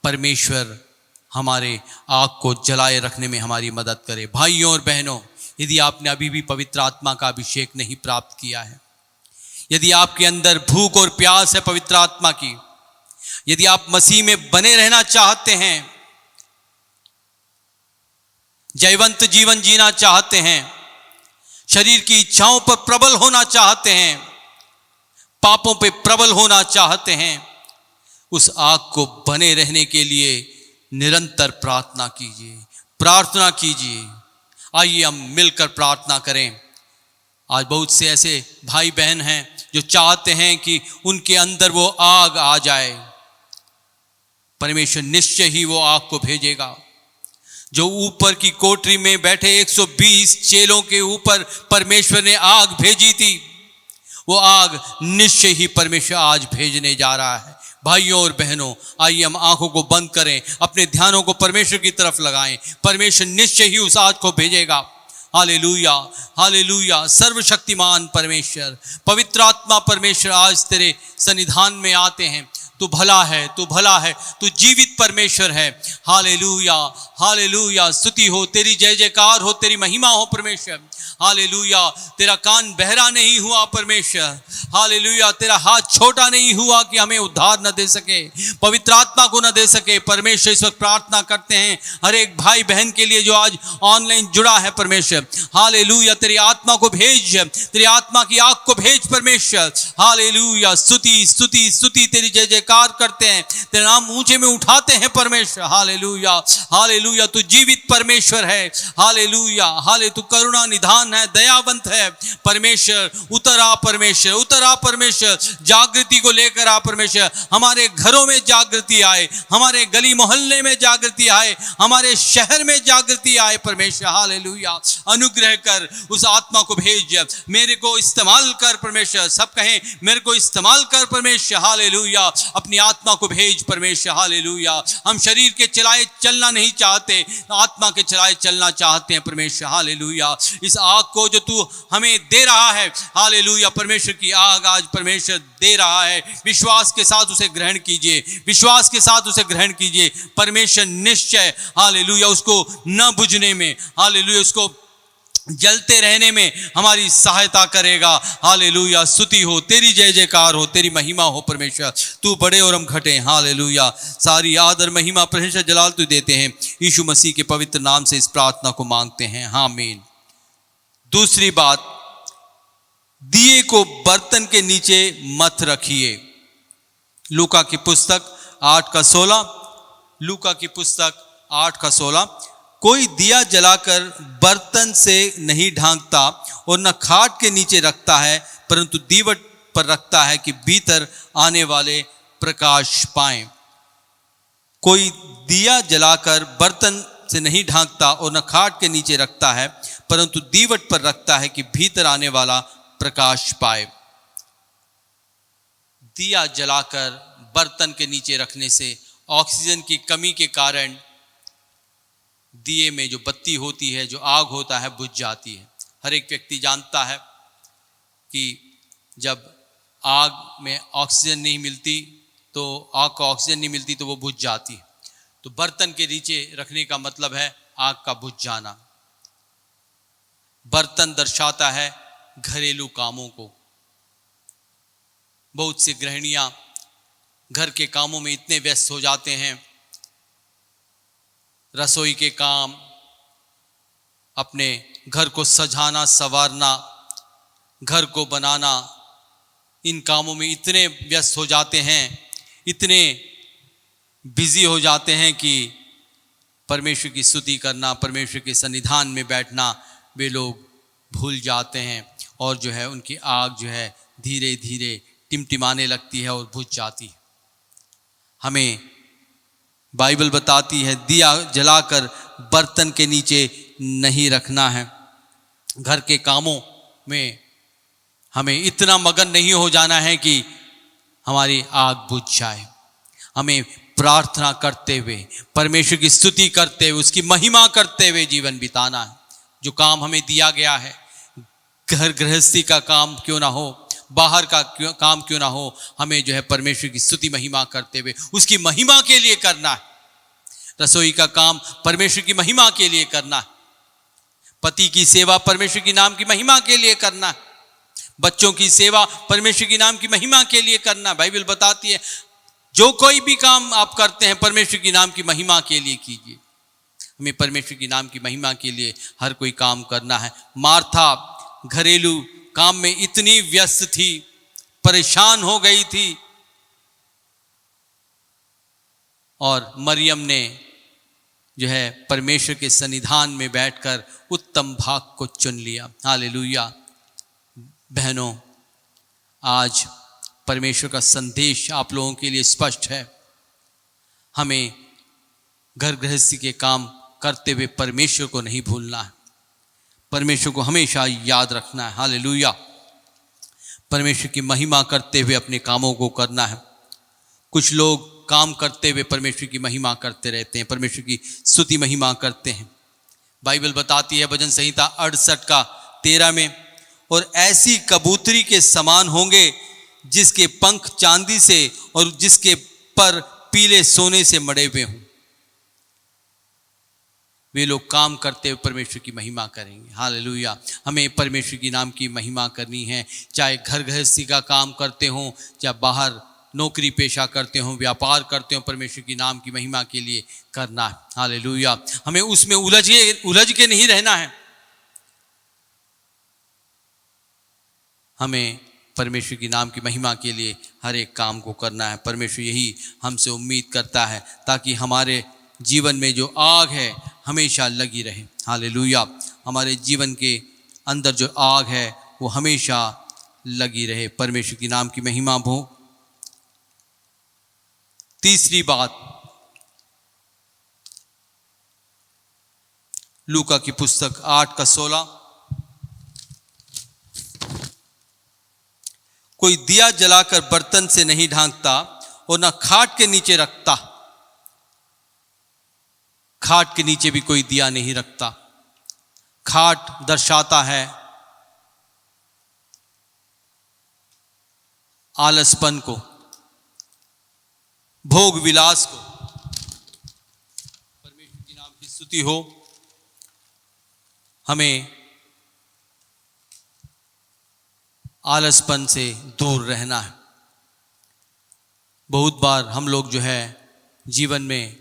परमेश्वर हमारे आग को जलाए रखने में हमारी मदद करे। भाइयों और बहनों, यदि आपने अभी भी पवित्र आत्मा का अभिषेक नहीं प्राप्त किया है, यदि आपके अंदर भूख और प्यास है पवित्र आत्मा की, यदि आप मसीह में बने रहना चाहते हैं, जयवंत जीवन जीना चाहते हैं, शरीर की इच्छाओं पर प्रबल होना चाहते हैं, पापों पे प्रबल होना चाहते हैं, उस आग को बने रहने के लिए निरंतर प्रार्थना कीजिए, प्रार्थना कीजिए। आइए हम मिलकर प्रार्थना करें। आज बहुत से ऐसे भाई बहन हैं जो चाहते हैं कि उनके अंदर वो आग आ जाए। परमेश्वर निश्चय ही वो आग को भेजेगा। जो ऊपर की कोठरी में बैठे 120 चेलों के ऊपर परमेश्वर ने आग भेजी थी, वो आग निश्चय ही परमेश्वर आज भेजने जा रहा है। भाइयों और बहनों, आइए हम आंखों को बंद करें, अपने ध्यानों को परमेश्वर की तरफ लगाएं। परमेश्वर निश्चय ही उस आग को भेजेगा। Hallelujah, hallelujah. सर्वशक्तिमान परमेश्वर, पवित्र आत्मा परमेश्वर, आज तेरे सन्निधान में आते हैं। तू भला है, तू भला है, तू जीवित परमेश्वर है। Hallelujah, hallelujah. स्तुति हो, तेरी जय जयकार हो, तेरी महिमा हो परमेश्वर। हालेलुया। तेरा कान बहरा नहीं हुआ परमेश्वर। हालेलुया। तेरा हाथ छोटा नहीं हुआ कि हमें उद्धार न दे सके, पवित्र आत्मा को न दे सके। परमेश्वर, इस वक्त प्रार्थना करते हैं हर एक भाई बहन के लिए जो आज ऑनलाइन जुड़ा है परमेश्वर। हालेलुया। तेरी आत्मा को भेज, तेरी आत्मा की आग को भेज परमेश्वर। हालेलुया। स्तुति, स्तुति, स्तुति। तेरी जय जयकार करते हैं, तेरे नाम ऊंचे में उठाते हैं परमेश्वर। Hallelujah, hallelujah. तू जीवित परमेश्वर है। हालेलुया, हाले तू करुणा निधान है, दयावंत है परमेश्वर। उतर आ परमेश्वर, उतर आ परमेश्वर। जागृति को लेकर आ परमेश्वर। हमारे घरों में जागृति आए, हमारे गली मोहल्ले में जागृति आए, हमारे शहर में जागृति आए परमेश्वर। हालेलुया। अनुग्रह कर, उस आत्मा को भेज, मेरे को इस्तेमाल कर परमेश्वर। सब कहें मेरे को इस्तेमाल कर परमेश्वर। हालेलुया। अपनी आत्मा को भेज परमेश्वर। हालेलुया। हम शरीर के चलाए चलना नहीं चाहते, आत्मा के चलाए चलना चाहते हैं परमेश्वर। हालेलुया। इस आग को जो तू हमें दे रहा है, हालेलुया, परमेश्वर की आग आज परमेश्वर दे रहा है। विश्वास के साथ उसे ग्रहण कीजिए, विश्वास के साथ उसे ग्रहण कीजिए। परमेश्वर निश्चय, हालेलुया, उसको न बुझने में, हालेलुया, उसको जलते रहने में हमारी सहायता करेगा। हालेलुया। स्तुति हो, तेरी जय जयकार हो, तेरी महिमा हो परमेश्वर। तू बड़े और हम घटे। हालेलुया। सारी आदर महिमा परमेश्वर जलाल तू देते हैं। यीशु मसीह के पवित्र नाम से इस प्रार्थना को मांगते हैं, आमीन। दूसरी बात, दिए को बर्तन के नीचे मत रखिए। लूका की पुस्तक 8 का 16, लूका की पुस्तक 8 का 16। कोई दिया जलाकर बर्तन से नहीं ढांकता और न खाट के नीचे रखता है, परंतु दीवट पर रखता है कि भीतर आने वाले प्रकाश पाएं। कोई दिया जलाकर बर्तन से नहीं ढांकता और न खाट के नीचे रखता है, परंतु दीवट पर रखता है कि भीतर आने वाला प्रकाश पाए। दिया जलाकर बर्तन के नीचे रखने से ऑक्सीजन की कमी के कारण दिए में जो बत्ती होती है, जो आग होता है, बुझ जाती है। हर एक व्यक्ति जानता है कि जब आग में ऑक्सीजन नहीं मिलती तो आग को ऑक्सीजन नहीं मिलती तो वो बुझ जाती है। तो बर्तन के नीचे रखने का मतलब है आग का बुझ जाना। बर्तन दर्शाता है घरेलू कामों को। बहुत सी गृहिणियां घर के कामों में इतने व्यस्त हो जाते हैं, रसोई के काम, अपने घर को सजाना संवारना, घर को बनाना, इन कामों में इतने व्यस्त हो जाते हैं, इतने बिजी हो जाते हैं कि परमेश्वर की स्तुति करना, परमेश्वर के सन्निधान में बैठना वे लोग भूल जाते हैं और जो है उनकी आग जो है धीरे धीरे टिमटिमाने लगती है और बुझ जाती है। हमें बाइबल बताती है दिया जलाकर बर्तन के नीचे नहीं रखना है। घर के कामों में हमें इतना मगन नहीं हो जाना है कि हमारी आग बुझ जाए। हमें प्रार्थना करते हुए, परमेश्वर की स्तुति करते हुए, उसकी महिमा करते हुए जीवन बिताना है। जो काम हमें दिया गया है, घर गृहस्थी का काम क्यों ना हो, बाहर का काम क्यों ना हो, हमें जो है परमेश्वर की स्तुति महिमा करते हुए उसकी महिमा के लिए करना है। रसोई का काम परमेश्वर की महिमा के लिए करना है। पति की सेवा परमेश्वर की नाम की महिमा के लिए करना है। बच्चों की सेवा परमेश्वर की नाम की महिमा के लिए करना। बाइबल बताती है जो कोई भी काम आप करते हैं परमेश्वर की नाम की महिमा के लिए कीजिए। हमें परमेश्वर की नाम की महिमा के लिए हर कोई काम करना है। मार्था घरेलू काम में इतनी व्यस्त थी, परेशान हो गई थी, और मरियम ने जो है परमेश्वर के सन्निधान में बैठकर उत्तम भाग को चुन लिया। हालेलुया। बहनों, आज परमेश्वर का संदेश आप लोगों के लिए स्पष्ट है। हमें घर गृहस्थी के काम करते हुए परमेश्वर को नहीं भूलना है, परमेश्वर को हमेशा याद रखना है। हालेलुया। परमेश्वर की महिमा करते हुए अपने कामों को करना है। कुछ लोग काम करते हुए परमेश्वर की महिमा करते रहते हैं, परमेश्वर की स्तुति महिमा करते हैं। बाइबल बताती है भजन संहिता 68:13 में, और ऐसी कबूतरी के समान होंगे जिसके पंख चांदी से और जिसके पर पीले सोने से मड़े हुए हों। वे लोग काम करते हुए परमेश्वर की महिमा करेंगे। हालेलुया। हमें परमेश्वर की नाम की महिमा करनी है, चाहे घर गृहस्थी का काम करते हों, चाहे बाहर नौकरी पेशा करते हों, व्यापार करते हों, परमेश्वर की नाम की महिमा के लिए करना है। हालेलुया। हमें उसमें उलझ के नहीं रहना है। हमें परमेश्वर की नाम की महिमा के लिए हर एक काम को करना है। परमेश्वर यही हमसे उम्मीद करता है, ताकि हमारे जीवन में जो आग है हमेशा लगी रहे। हालेलुया। हमारे जीवन के अंदर जो आग है वो हमेशा लगी रहे। परमेश्वर की नाम की महिमा हो। तीसरी बात, लूका की पुस्तक 8:16, कोई दिया जलाकर बर्तन से नहीं ढांकता और ना खाट के नीचे रखता। खाट के नीचे भी कोई दिया नहीं रखता। खाट दर्शाता है आलसपन को, भोग विलास को। परमेश्वर की नाम की स्तुति हो। हमें आलसपन से दूर रहना है। बहुत बार हम लोग जो है जीवन में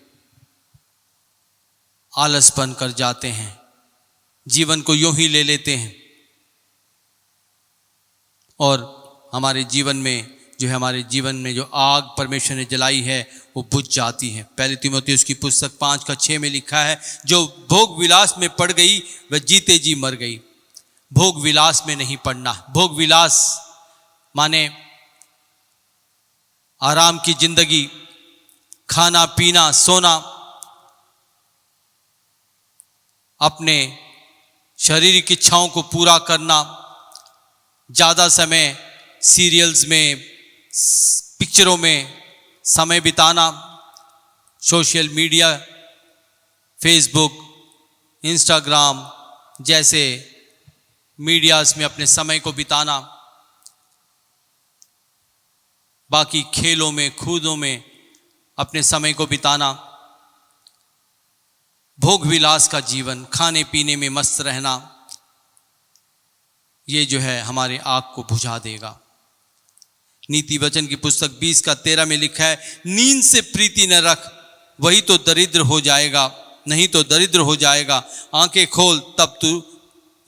आलसपन कर जाते हैं, जीवन को यूं ही ले लेते हैं और हमारे जीवन में जो है हमारे जीवन में जो आग परमेश्वर ने जलाई है वो बुझ जाती है। पहले तीमुथियुस की पुस्तक 5:6 में लिखा है, जो भोग विलास में पड़ गई वह जीते जी मर गई। भोग विलास में नहीं पड़ना। भोग विलास माने आराम की जिंदगी, खाना पीना सोना, अपने शारीरिक इच्छाओं को पूरा करना, ज़्यादा समय सीरियल्स में पिक्चरों में समय बिताना, सोशल मीडिया फेसबुक इंस्टाग्राम जैसे मीडियाज में अपने समय को बिताना, बाकी खेलों में कूदों में अपने समय को बिताना, भोग विलास का जीवन, खाने पीने में मस्त रहना, ये जो है हमारे आग को बुझा देगा। नीति वचन की पुस्तक 20:13 में लिखा है, नींद से प्रीति न रख, वही तो दरिद्र हो जाएगा, नहीं तो दरिद्र हो जाएगा। आंखें खोल तब तू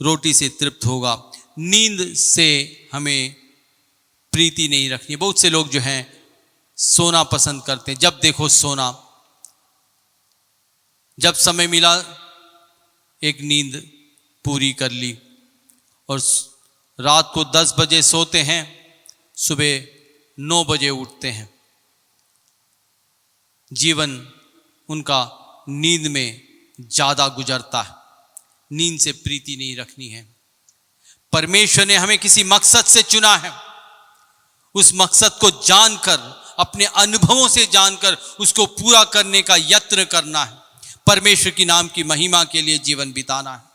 रोटी से तृप्त होगा। नींद से हमें प्रीति नहीं रखनी। बहुत से लोग जो हैं सोना पसंद करते हैं, जब देखो सोना, जब समय मिला एक नींद पूरी कर ली, और रात को 10 बजे सोते हैं, सुबह 9 बजे उठते हैं। जीवन उनका नींद में ज़्यादा गुजरता है। नींद से प्रीति नहीं रखनी है। परमेश्वर ने हमें किसी मकसद से चुना है, उस मकसद को जानकर, अपने अनुभवों से जानकर उसको पूरा करने का यत्न करना है। परमेश्वर की नाम की महिमा के लिए जीवन बिताना है।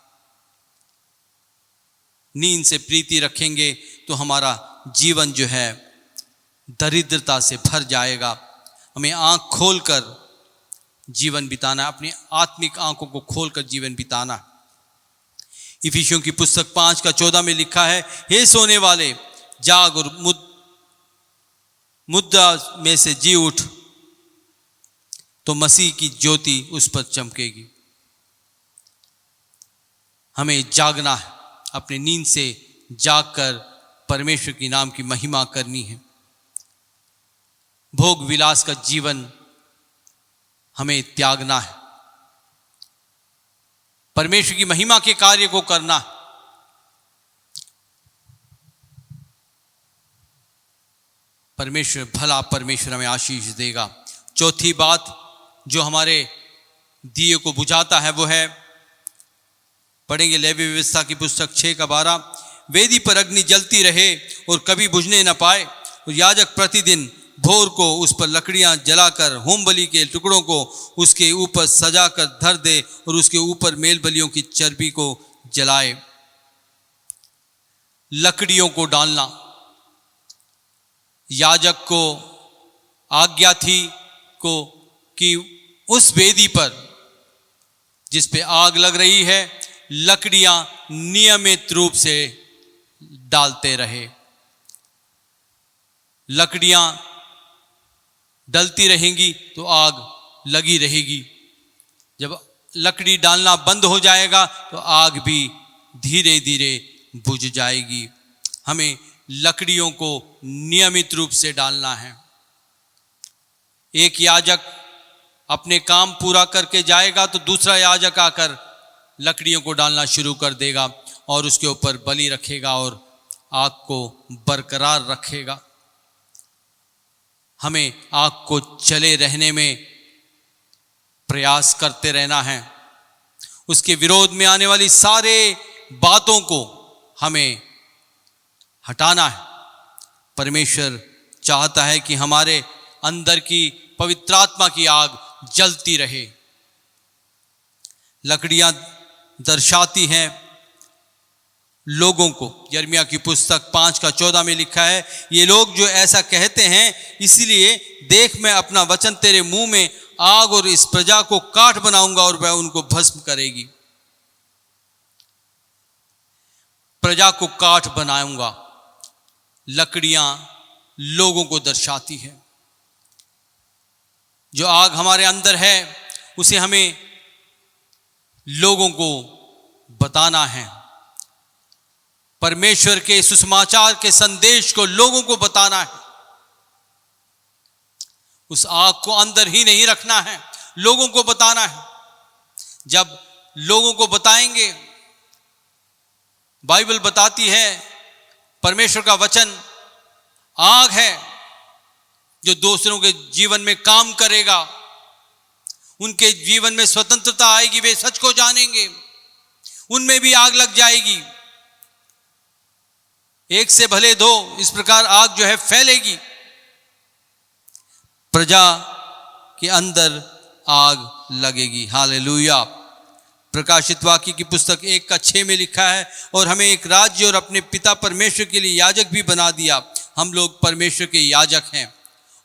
नींद से प्रीति रखेंगे तो हमारा जीवन जो है दरिद्रता से भर जाएगा। हमें आंख खोलकर जीवन बिताना, अपनी आत्मिक आंखों को खोलकर जीवन बिताना। इफिसियों की पुस्तक 5:14 में लिखा है, हे सोने वाले जाग और मुद्दा में से जी उठ, तो मसीह की ज्योति उस पर चमकेगी। हमें जागना है, अपने नींद से जागकर परमेश्वर की नाम की महिमा करनी है। भोग विलास का जीवन हमें त्यागना है, परमेश्वर की महिमा के कार्य को करना है। परमेश्वर भला परमेश्वर हमें आशीष देगा। चौथी बात जो हमारे दिए को बुझाता है वो है, पढ़ेंगे लेवी व्यवस्था की पुस्तक 6:12, वेदी पर अग्नि जलती रहे और कभी बुझने न पाए, और याजक प्रतिदिन भोर को उस पर लकड़ियां जलाकर होम बलि के टुकड़ों को उसके ऊपर सजाकर धर दे और उसके ऊपर मेल बलियों की चर्बी को जलाए। लकड़ियों को डालना, याजक को आज्ञा थी को कि उस वेदी पर जिस पे आग लग रही है लकड़ियां नियमित रूप से डालते रहे। लकड़ियां डलती रहेंगी तो आग लगी रहेगी। जब लकड़ी डालना बंद हो जाएगा तो आग भी धीरे धीरे बुझ जाएगी। हमें लकड़ियों को नियमित रूप से डालना है। एक याजक अपने काम पूरा करके जाएगा तो दूसरा याजक आकर लकड़ियों को डालना शुरू कर देगा और उसके ऊपर बलि रखेगा और आग को बरकरार रखेगा। हमें आग को चले रहने में प्रयास करते रहना है। उसके विरोध में आने वाली सारे बातों को हमें हटाना है। परमेश्वर चाहता है कि हमारे अंदर की पवित्र आत्मा की आग जलती रहे। लकड़ियां दर्शाती हैं लोगों को। यिर्मयाह की पुस्तक 5:14 में लिखा है, ये लोग जो ऐसा कहते हैं इसलिए देख मैं अपना वचन तेरे मुंह में आग और इस प्रजा को काठ बनाऊंगा और वह उनको भस्म करेगी। प्रजा को काठ बनाऊंगा। लकड़ियां लोगों को दर्शाती है। जो आग हमारे अंदर है उसे हमें लोगों को बताना है। परमेश्वर के सुसमाचार के संदेश को लोगों को बताना है। उस आग को अंदर ही नहीं रखना है, लोगों को बताना है। जब लोगों को बताएंगे, बाइबल बताती है, परमेश्वर का वचन आग है जो दूसरों के जीवन में काम करेगा, उनके जीवन में स्वतंत्रता आएगी, वे सच को जानेंगे, उनमें भी आग लग जाएगी। एक से भले दो, इस प्रकार आग जो है फैलेगी, प्रजा के अंदर आग लगेगी। हालेलुया। प्रकाशित वाक्य की पुस्तक 1:6 में लिखा है, और हमें एक राज्य और अपने पिता परमेश्वर के लिए याजक भी बना दिया। हम लोग परमेश्वर के याजक हैं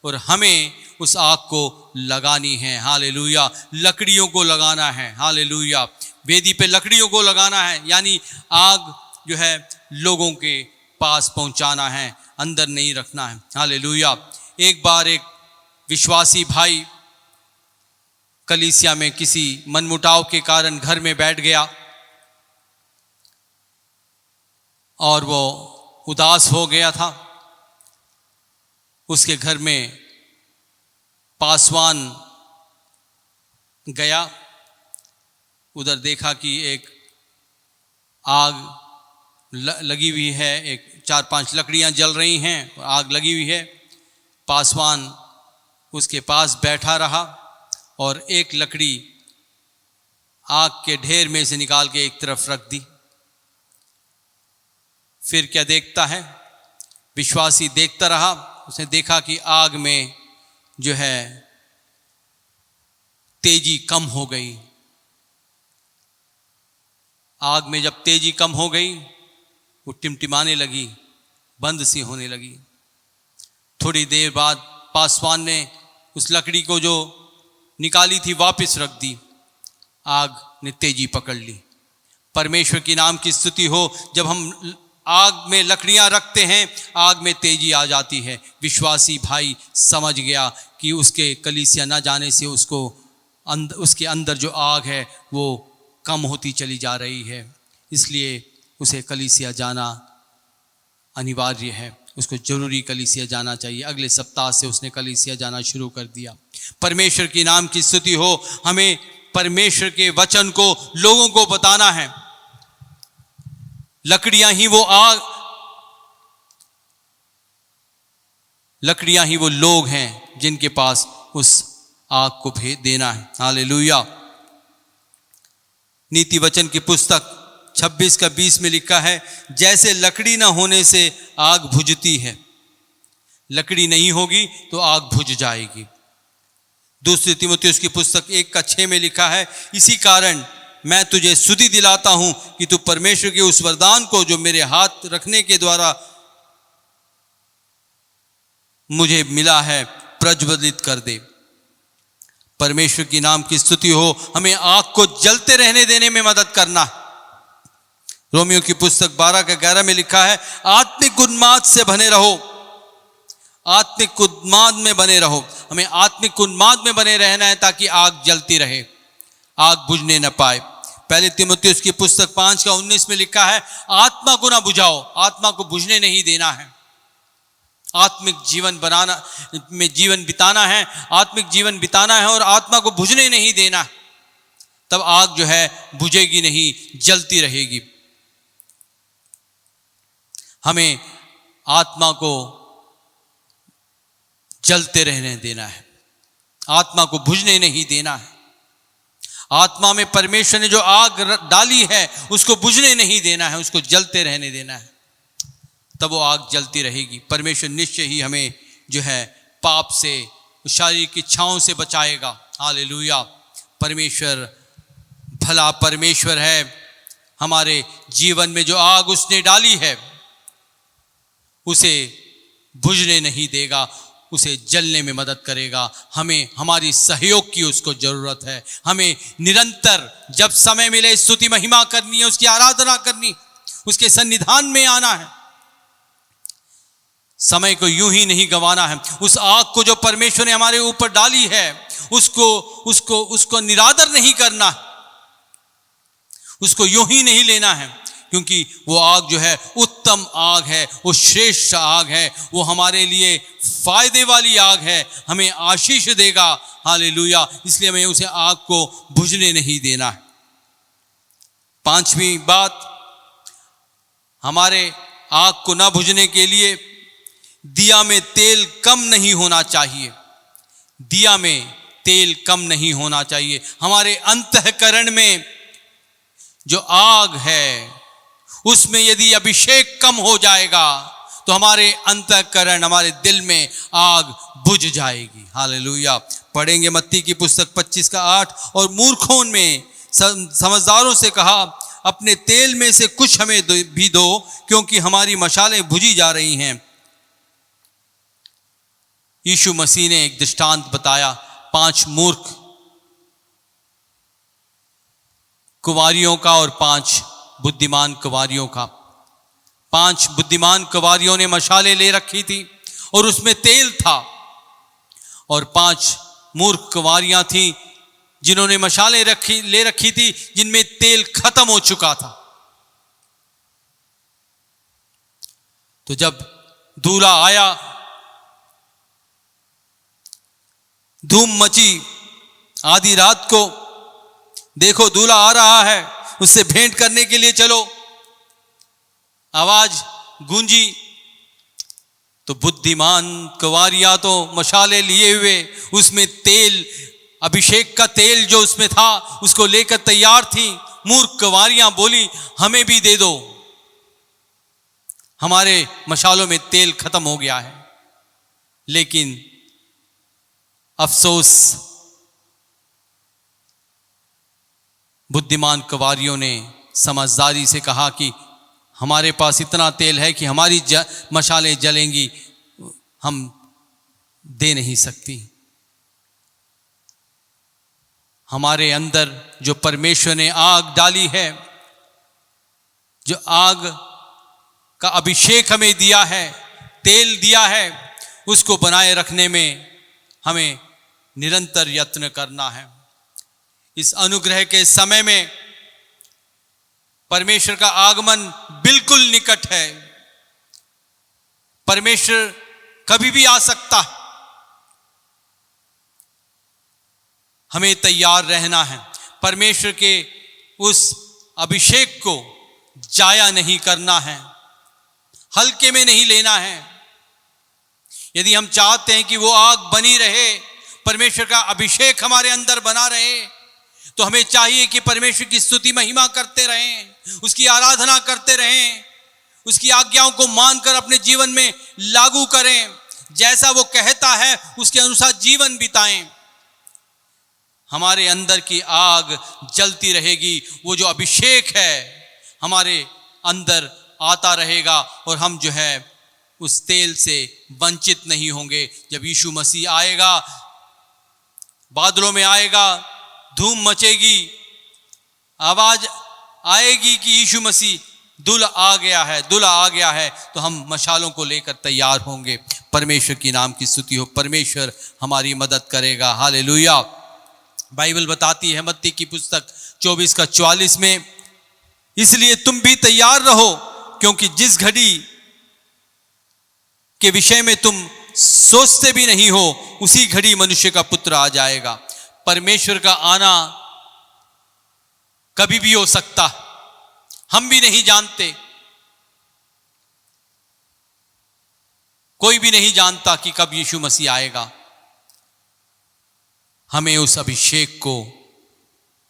और हमें उस आग को लगानी है। हालेलुया। लकड़ियों को लगाना है। हालेलुया। वेदी पे लकड़ियों को लगाना है, यानी आग जो है लोगों के पास पहुंचाना है, अंदर नहीं रखना है। हालेलुया। एक बार एक विश्वासी भाई कलीसिया में किसी मनमुटाव के कारण घर में बैठ गया और वो उदास हो गया था। उसके घर में पासवान गया, उधर देखा कि एक आग लगी हुई है, एक 4-5 लकड़ियां जल रही हैं, आग लगी हुई है। पासवान उसके पास बैठा रहा और एक लकड़ी आग के ढेर में से निकाल के एक तरफ रख दी। फिर क्या देखता है, विश्वासी देखता रहा, उसने देखा कि आग में जो है तेजी कम हो गई। आग में जब तेजी कम हो गई, वो टिमटिमाने लगी, बंद सी होने लगी। थोड़ी देर बाद पासवान ने उस लकड़ी को जो निकाली थी वापस रख दी, आग ने तेजी पकड़ ली। परमेश्वर की नाम की स्तुति हो। जब हम आग में लकड़ियां रखते हैं, आग में तेजी आ जाती है। विश्वासी भाई समझ गया कि उसके कलीसिया न जाने से उसके अंदर जो आग है वो कम होती चली जा रही है, इसलिए उसे कलीसिया जाना अनिवार्य है। उसको जरूरी कलीसिया जाना चाहिए। अगले सप्ताह से उसने कलीसिया जाना शुरू कर दिया। परमेश्वर की नाम की स्तुति हो। हमें परमेश्वर के वचन को लोगों को बताना है। लकड़ियां ही वो लोग हैं जिनके पास उस आग को भेज देना है। हालेलुया। नीति वचन की पुस्तक 26:20 में लिखा है, जैसे लकड़ी ना होने से आग बुझती है, लकड़ी नहीं होगी तो आग बुझ जाएगी। दूसरी तीमुथियुस की पुस्तक 1:6 में लिखा है, इसी कारण मैं तुझे सुधि दिलाता हूं कि तू परमेश्वर के उस वरदान को जो मेरे हाथ रखने के द्वारा मुझे मिला है प्रज्वलित कर दे। परमेश्वर की नाम की स्तुति हो। हमें आग को जलते रहने देने में मदद करना। रोमियो की पुस्तक 12:11 में लिखा है, आत्मिक उन्माद से बने रहो, आत्मिक उन्माद में बने रहो। हमें आत्मिक उन्माद में बने रहना है ताकि आग जलती रहे, आग बुझने न पाए। पहले तीमुथियुस की पुस्तक 5:19 में लिखा है, आत्मा को ना बुझाओ, आत्मा को बुझने नहीं देना है। आत्मिक जीवन बिताना है, आत्मिक जीवन बिताना है और आत्मा को बुझने नहीं देना है। तब आग जो है बुझेगी नहीं, जलती रहेगी। हमें आत्मा को जलते रहने देना है, आत्मा को बुझने नहीं देना है। आत्मा में परमेश्वर ने जो आग डाली है उसको बुझने नहीं देना है, उसको जलते रहने देना है, तब वो आग जलती रहेगी। परमेश्वर निश्चय ही हमें जो है पाप से, शारीरिक इच्छाओं से बचाएगा। हालेलुया। परमेश्वर भला परमेश्वर है। हमारे जीवन में जो आग उसने डाली है उसे बुझने नहीं देगा, उसे जलने में मदद करेगा। हमें हमारी सहयोग की उसको जरूरत है। हमें निरंतर जब समय मिले स्तुति महिमा करनी है, उसकी आराधना करनी, उसके सन्निधान में आना है। समय को यूं ही नहीं गंवाना है। उस आग को जो परमेश्वर ने हमारे ऊपर डाली है उसको निरादर नहीं करना, उसको यूं ही नहीं लेना है। क्योंकि वो आग जो है उत्तम आग है, वो श्रेष्ठ आग है, वो हमारे लिए फायदे वाली आग है, हमें आशीष देगा। हालेलुया। इसलिए हमें उसे आग को बुझने नहीं देना है। पांचवी बात, हमारे आग को ना बुझने के लिए दिया में तेल कम नहीं होना चाहिए। दिया में तेल कम नहीं होना चाहिए। हमारे अंतःकरण में जो आग है उसमें यदि अभिषेक कम हो जाएगा तो हमारे अंतःकरण, हमारे दिल में आग बुझ जाएगी। हालेलुया। पढ़ेंगे मत्ती की पुस्तक 25 का 8, और मूर्खों में समझदारों से कहा, अपने तेल में से कुछ हमें भी दो, क्योंकि हमारी मशालें बुझी जा रही हैं। यीशु मसीह ने एक दृष्टांत बताया 5 मूर्ख कुंवारियों का और 5 बुद्धिमान कुंवारियों का। 5 बुद्धिमान कुंवारियों ने मशालें ले रखी थी और उसमें तेल था, और 5 मूर्ख कुंवारियां थीं जिन्होंने मशालें ले रखी थी जिनमें तेल खत्म हो चुका था। तो जब दूल्हा आया, धूम मची आधी रात को, देखो दूल्हा आ रहा है, उससे भेंट करने के लिए चलो, आवाज गूंजी। तो बुद्धिमान कुंवारियां तो मशाले लिए हुए, उसमें तेल, अभिषेक का तेल जो उसमें था उसको लेकर तैयार थी। मूर्ख कुंवारियां बोली, हमें भी दे दो, हमारे मशालों में तेल खत्म हो गया है। लेकिन अफसोस, बुद्धिमान कुंवारियों ने समझदारी से कहा कि हमारे पास इतना तेल है कि हमारी मशालें जलेंगी, हम दे नहीं सकती। हमारे अंदर जो परमेश्वर ने आग डाली है, जो आग का अभिषेक हमें दिया है, तेल दिया है, उसको बनाए रखने में हमें निरंतर यत्न करना है। इस अनुग्रह के समय में परमेश्वर का आगमन बिल्कुल निकट है। परमेश्वर कभी भी आ सकता है, हमें तैयार रहना है। परमेश्वर के उस अभिषेक को जाया नहीं करना है, हल्के में नहीं लेना है। यदि हम चाहते हैं कि वो आग बनी रहे, परमेश्वर का अभिषेक हमारे अंदर बना रहे, तो हमें चाहिए कि परमेश्वर की स्तुति महिमा करते रहें, उसकी आराधना करते रहें, उसकी आज्ञाओं को मानकर अपने जीवन में लागू करें, जैसा वो कहता है उसके अनुसार जीवन बिताएं। हमारे अंदर की आग जलती रहेगी, वो जो अभिषेक है हमारे अंदर आता रहेगा, और हम जो है उस तेल से वंचित नहीं होंगे। जब यीशु मसीह आएगा, बादलों में आएगा, धूम मचेगी, आवाज आएगी कि यीशु मसीह दूल्हा आ गया है, दूल्हा आ गया है, तो हम मशालों को लेकर तैयार होंगे। परमेश्वर की नाम की स्तुति हो। परमेश्वर हमारी मदद करेगा। हालेलुया। बाइबल बताती है मत्ती की पुस्तक 24 का 44 में, इसलिए तुम भी तैयार रहो, क्योंकि जिस घड़ी के विषय में तुम सोचते भी नहीं हो, उसी घड़ी मनुष्य का पुत्र आ जाएगा। परमेश्वर का आना कभी भी हो सकता, हम भी नहीं जानते, कोई भी नहीं जानता कि कब यीशु मसीह आएगा। हमें उस अभिषेक को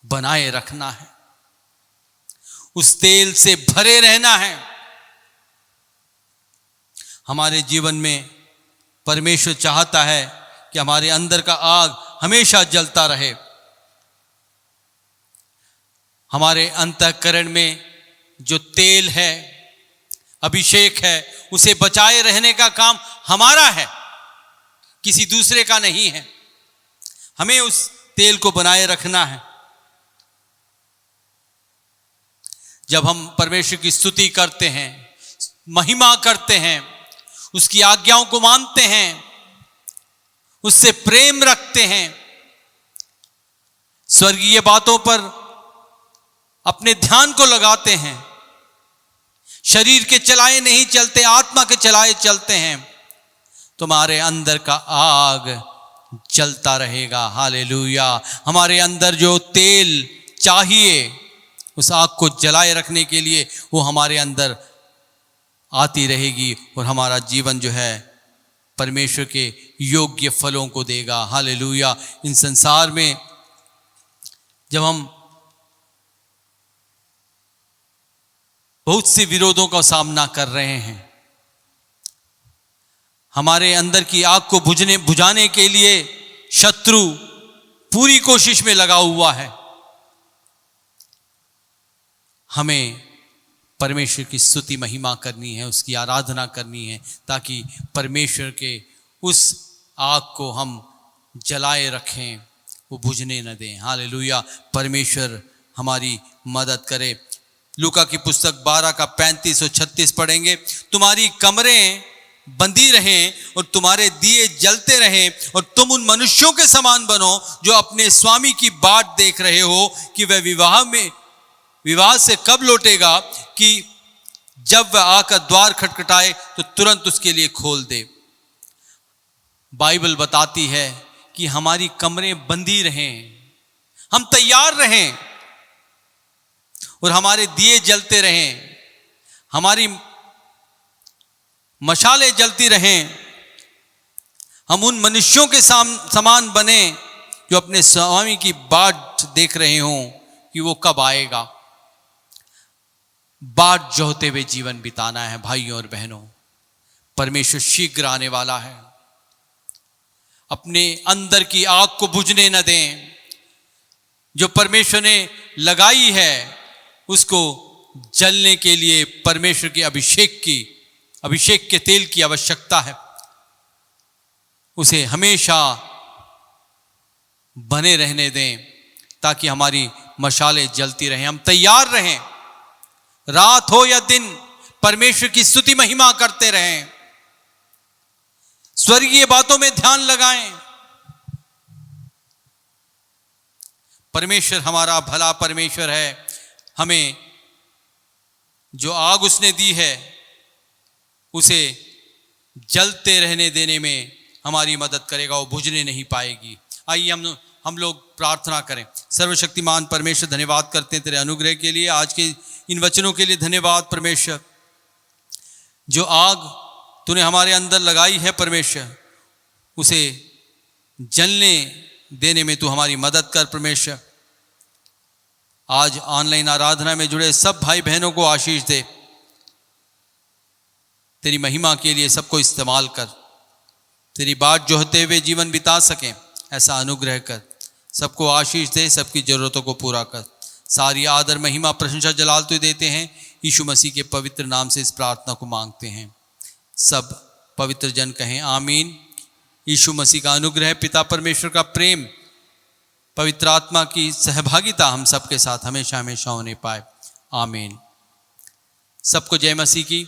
बनाए रखना है, उस तेल से भरे रहना है। हमारे जीवन में परमेश्वर चाहता है कि हमारे अंदर का आग हमेशा जलता रहे। हमारे अंतःकरण में जो तेल है, अभिषेक है, उसे बचाए रहने का काम हमारा है, किसी दूसरे का नहीं है। हमें उस तेल को बनाए रखना है। जब हम परमेश्वर की स्तुति करते हैं, महिमा करते हैं, उसकी आज्ञाओं को मानते हैं, उससे प्रेम रखते हैं, स्वर्गीय बातों पर अपने ध्यान को लगाते हैं, शरीर के चलाए नहीं चलते, आत्मा के चलाए चलते हैं, तुम्हारे अंदर का आग जलता रहेगा। हालेलुया। हमारे अंदर जो तेल चाहिए उस आग को जलाए रखने के लिए वो हमारे अंदर आती रहेगी और हमारा जीवन जो है परमेश्वर के योग्य फलों को देगा। हालेलुया। इन संसार में जब हम बहुत से विरोधों का सामना कर रहे हैं, हमारे अंदर की आग को बुझाने के लिए शत्रु पूरी कोशिश में लगा हुआ है। हमें परमेश्वर की स्तुति महिमा करनी है, उसकी आराधना करनी है, ताकि परमेश्वर के उस आग को हम जलाए रखें, वो बुझने न दें। हालेलुया। परमेश्वर हमारी मदद करे। लूका की पुस्तक 12 का 35 और 36 पढ़ेंगे। तुम्हारी कमरें बंदी रहें और तुम्हारे दिए जलते रहें और तुम उन मनुष्यों के समान बनो जो अपने स्वामी की बाट देख रहे हो कि वह विवाह से कब लौटेगा, कि जब वह आकर द्वार खटखटाए तो तुरंत उसके लिए खोल दे। बाइबल बताती है कि हमारी कमरें बंदी रहें, हम तैयार रहें और हमारे दिए जलते रहें, हमारी मशालें जलती रहें। हम उन मनुष्यों के समान बने जो अपने स्वामी की बाट देख रहे हों कि वो कब आएगा। बाट जोहते हुए जीवन बिताना है भाइयों और बहनों। परमेश्वर शीघ्र आने वाला है। अपने अंदर की आग को बुझने न दें। जो परमेश्वर ने लगाई है उसको जलने के लिए परमेश्वर के अभिषेक के तेल की आवश्यकता है। उसे हमेशा बने रहने दें ताकि हमारी मशालें जलती रहें, हम तैयार रहें। रात हो या दिन परमेश्वर की स्तुति महिमा करते रहें, स्वर्गीय बातों में ध्यान लगाएं। परमेश्वर हमारा भला परमेश्वर है। हमें जो आग उसने दी है उसे जलते रहने देने में हमारी मदद करेगा, वो बुझने नहीं पाएगी। आइए हम लोग प्रार्थना करें। सर्वशक्तिमान परमेश्वर, धन्यवाद करते हैं तेरे अनुग्रह के लिए, आज के इन वचनों के लिए धन्यवाद परमेश्वर। जो आग तूने हमारे अंदर लगाई है परमेश्वर, उसे जलने देने में तू हमारी मदद कर परमेश्वर। आज ऑनलाइन आराधना में जुड़े सब भाई बहनों को आशीष दे, तेरी महिमा के लिए सबको इस्तेमाल कर, तेरी बाट जोहते हुए जीवन बिता सकें ऐसा अनुग्रह कर। सबको आशीष दे, सबकी जरूरतों को पूरा कर। सारी आदर महिमा प्रशंसा जलाल तुझे देते हैं। यीशु मसीह के पवित्र नाम से इस प्रार्थना को मांगते हैं। सब पवित्र जन कहें आमीन। यीशु मसीह का अनुग्रह, पिता परमेश्वर का प्रेम, पवित्र आत्मा की सहभागिता हम सबके साथ हमेशा हमेशा होने पाए। आमीन। सबको जय मसीह की।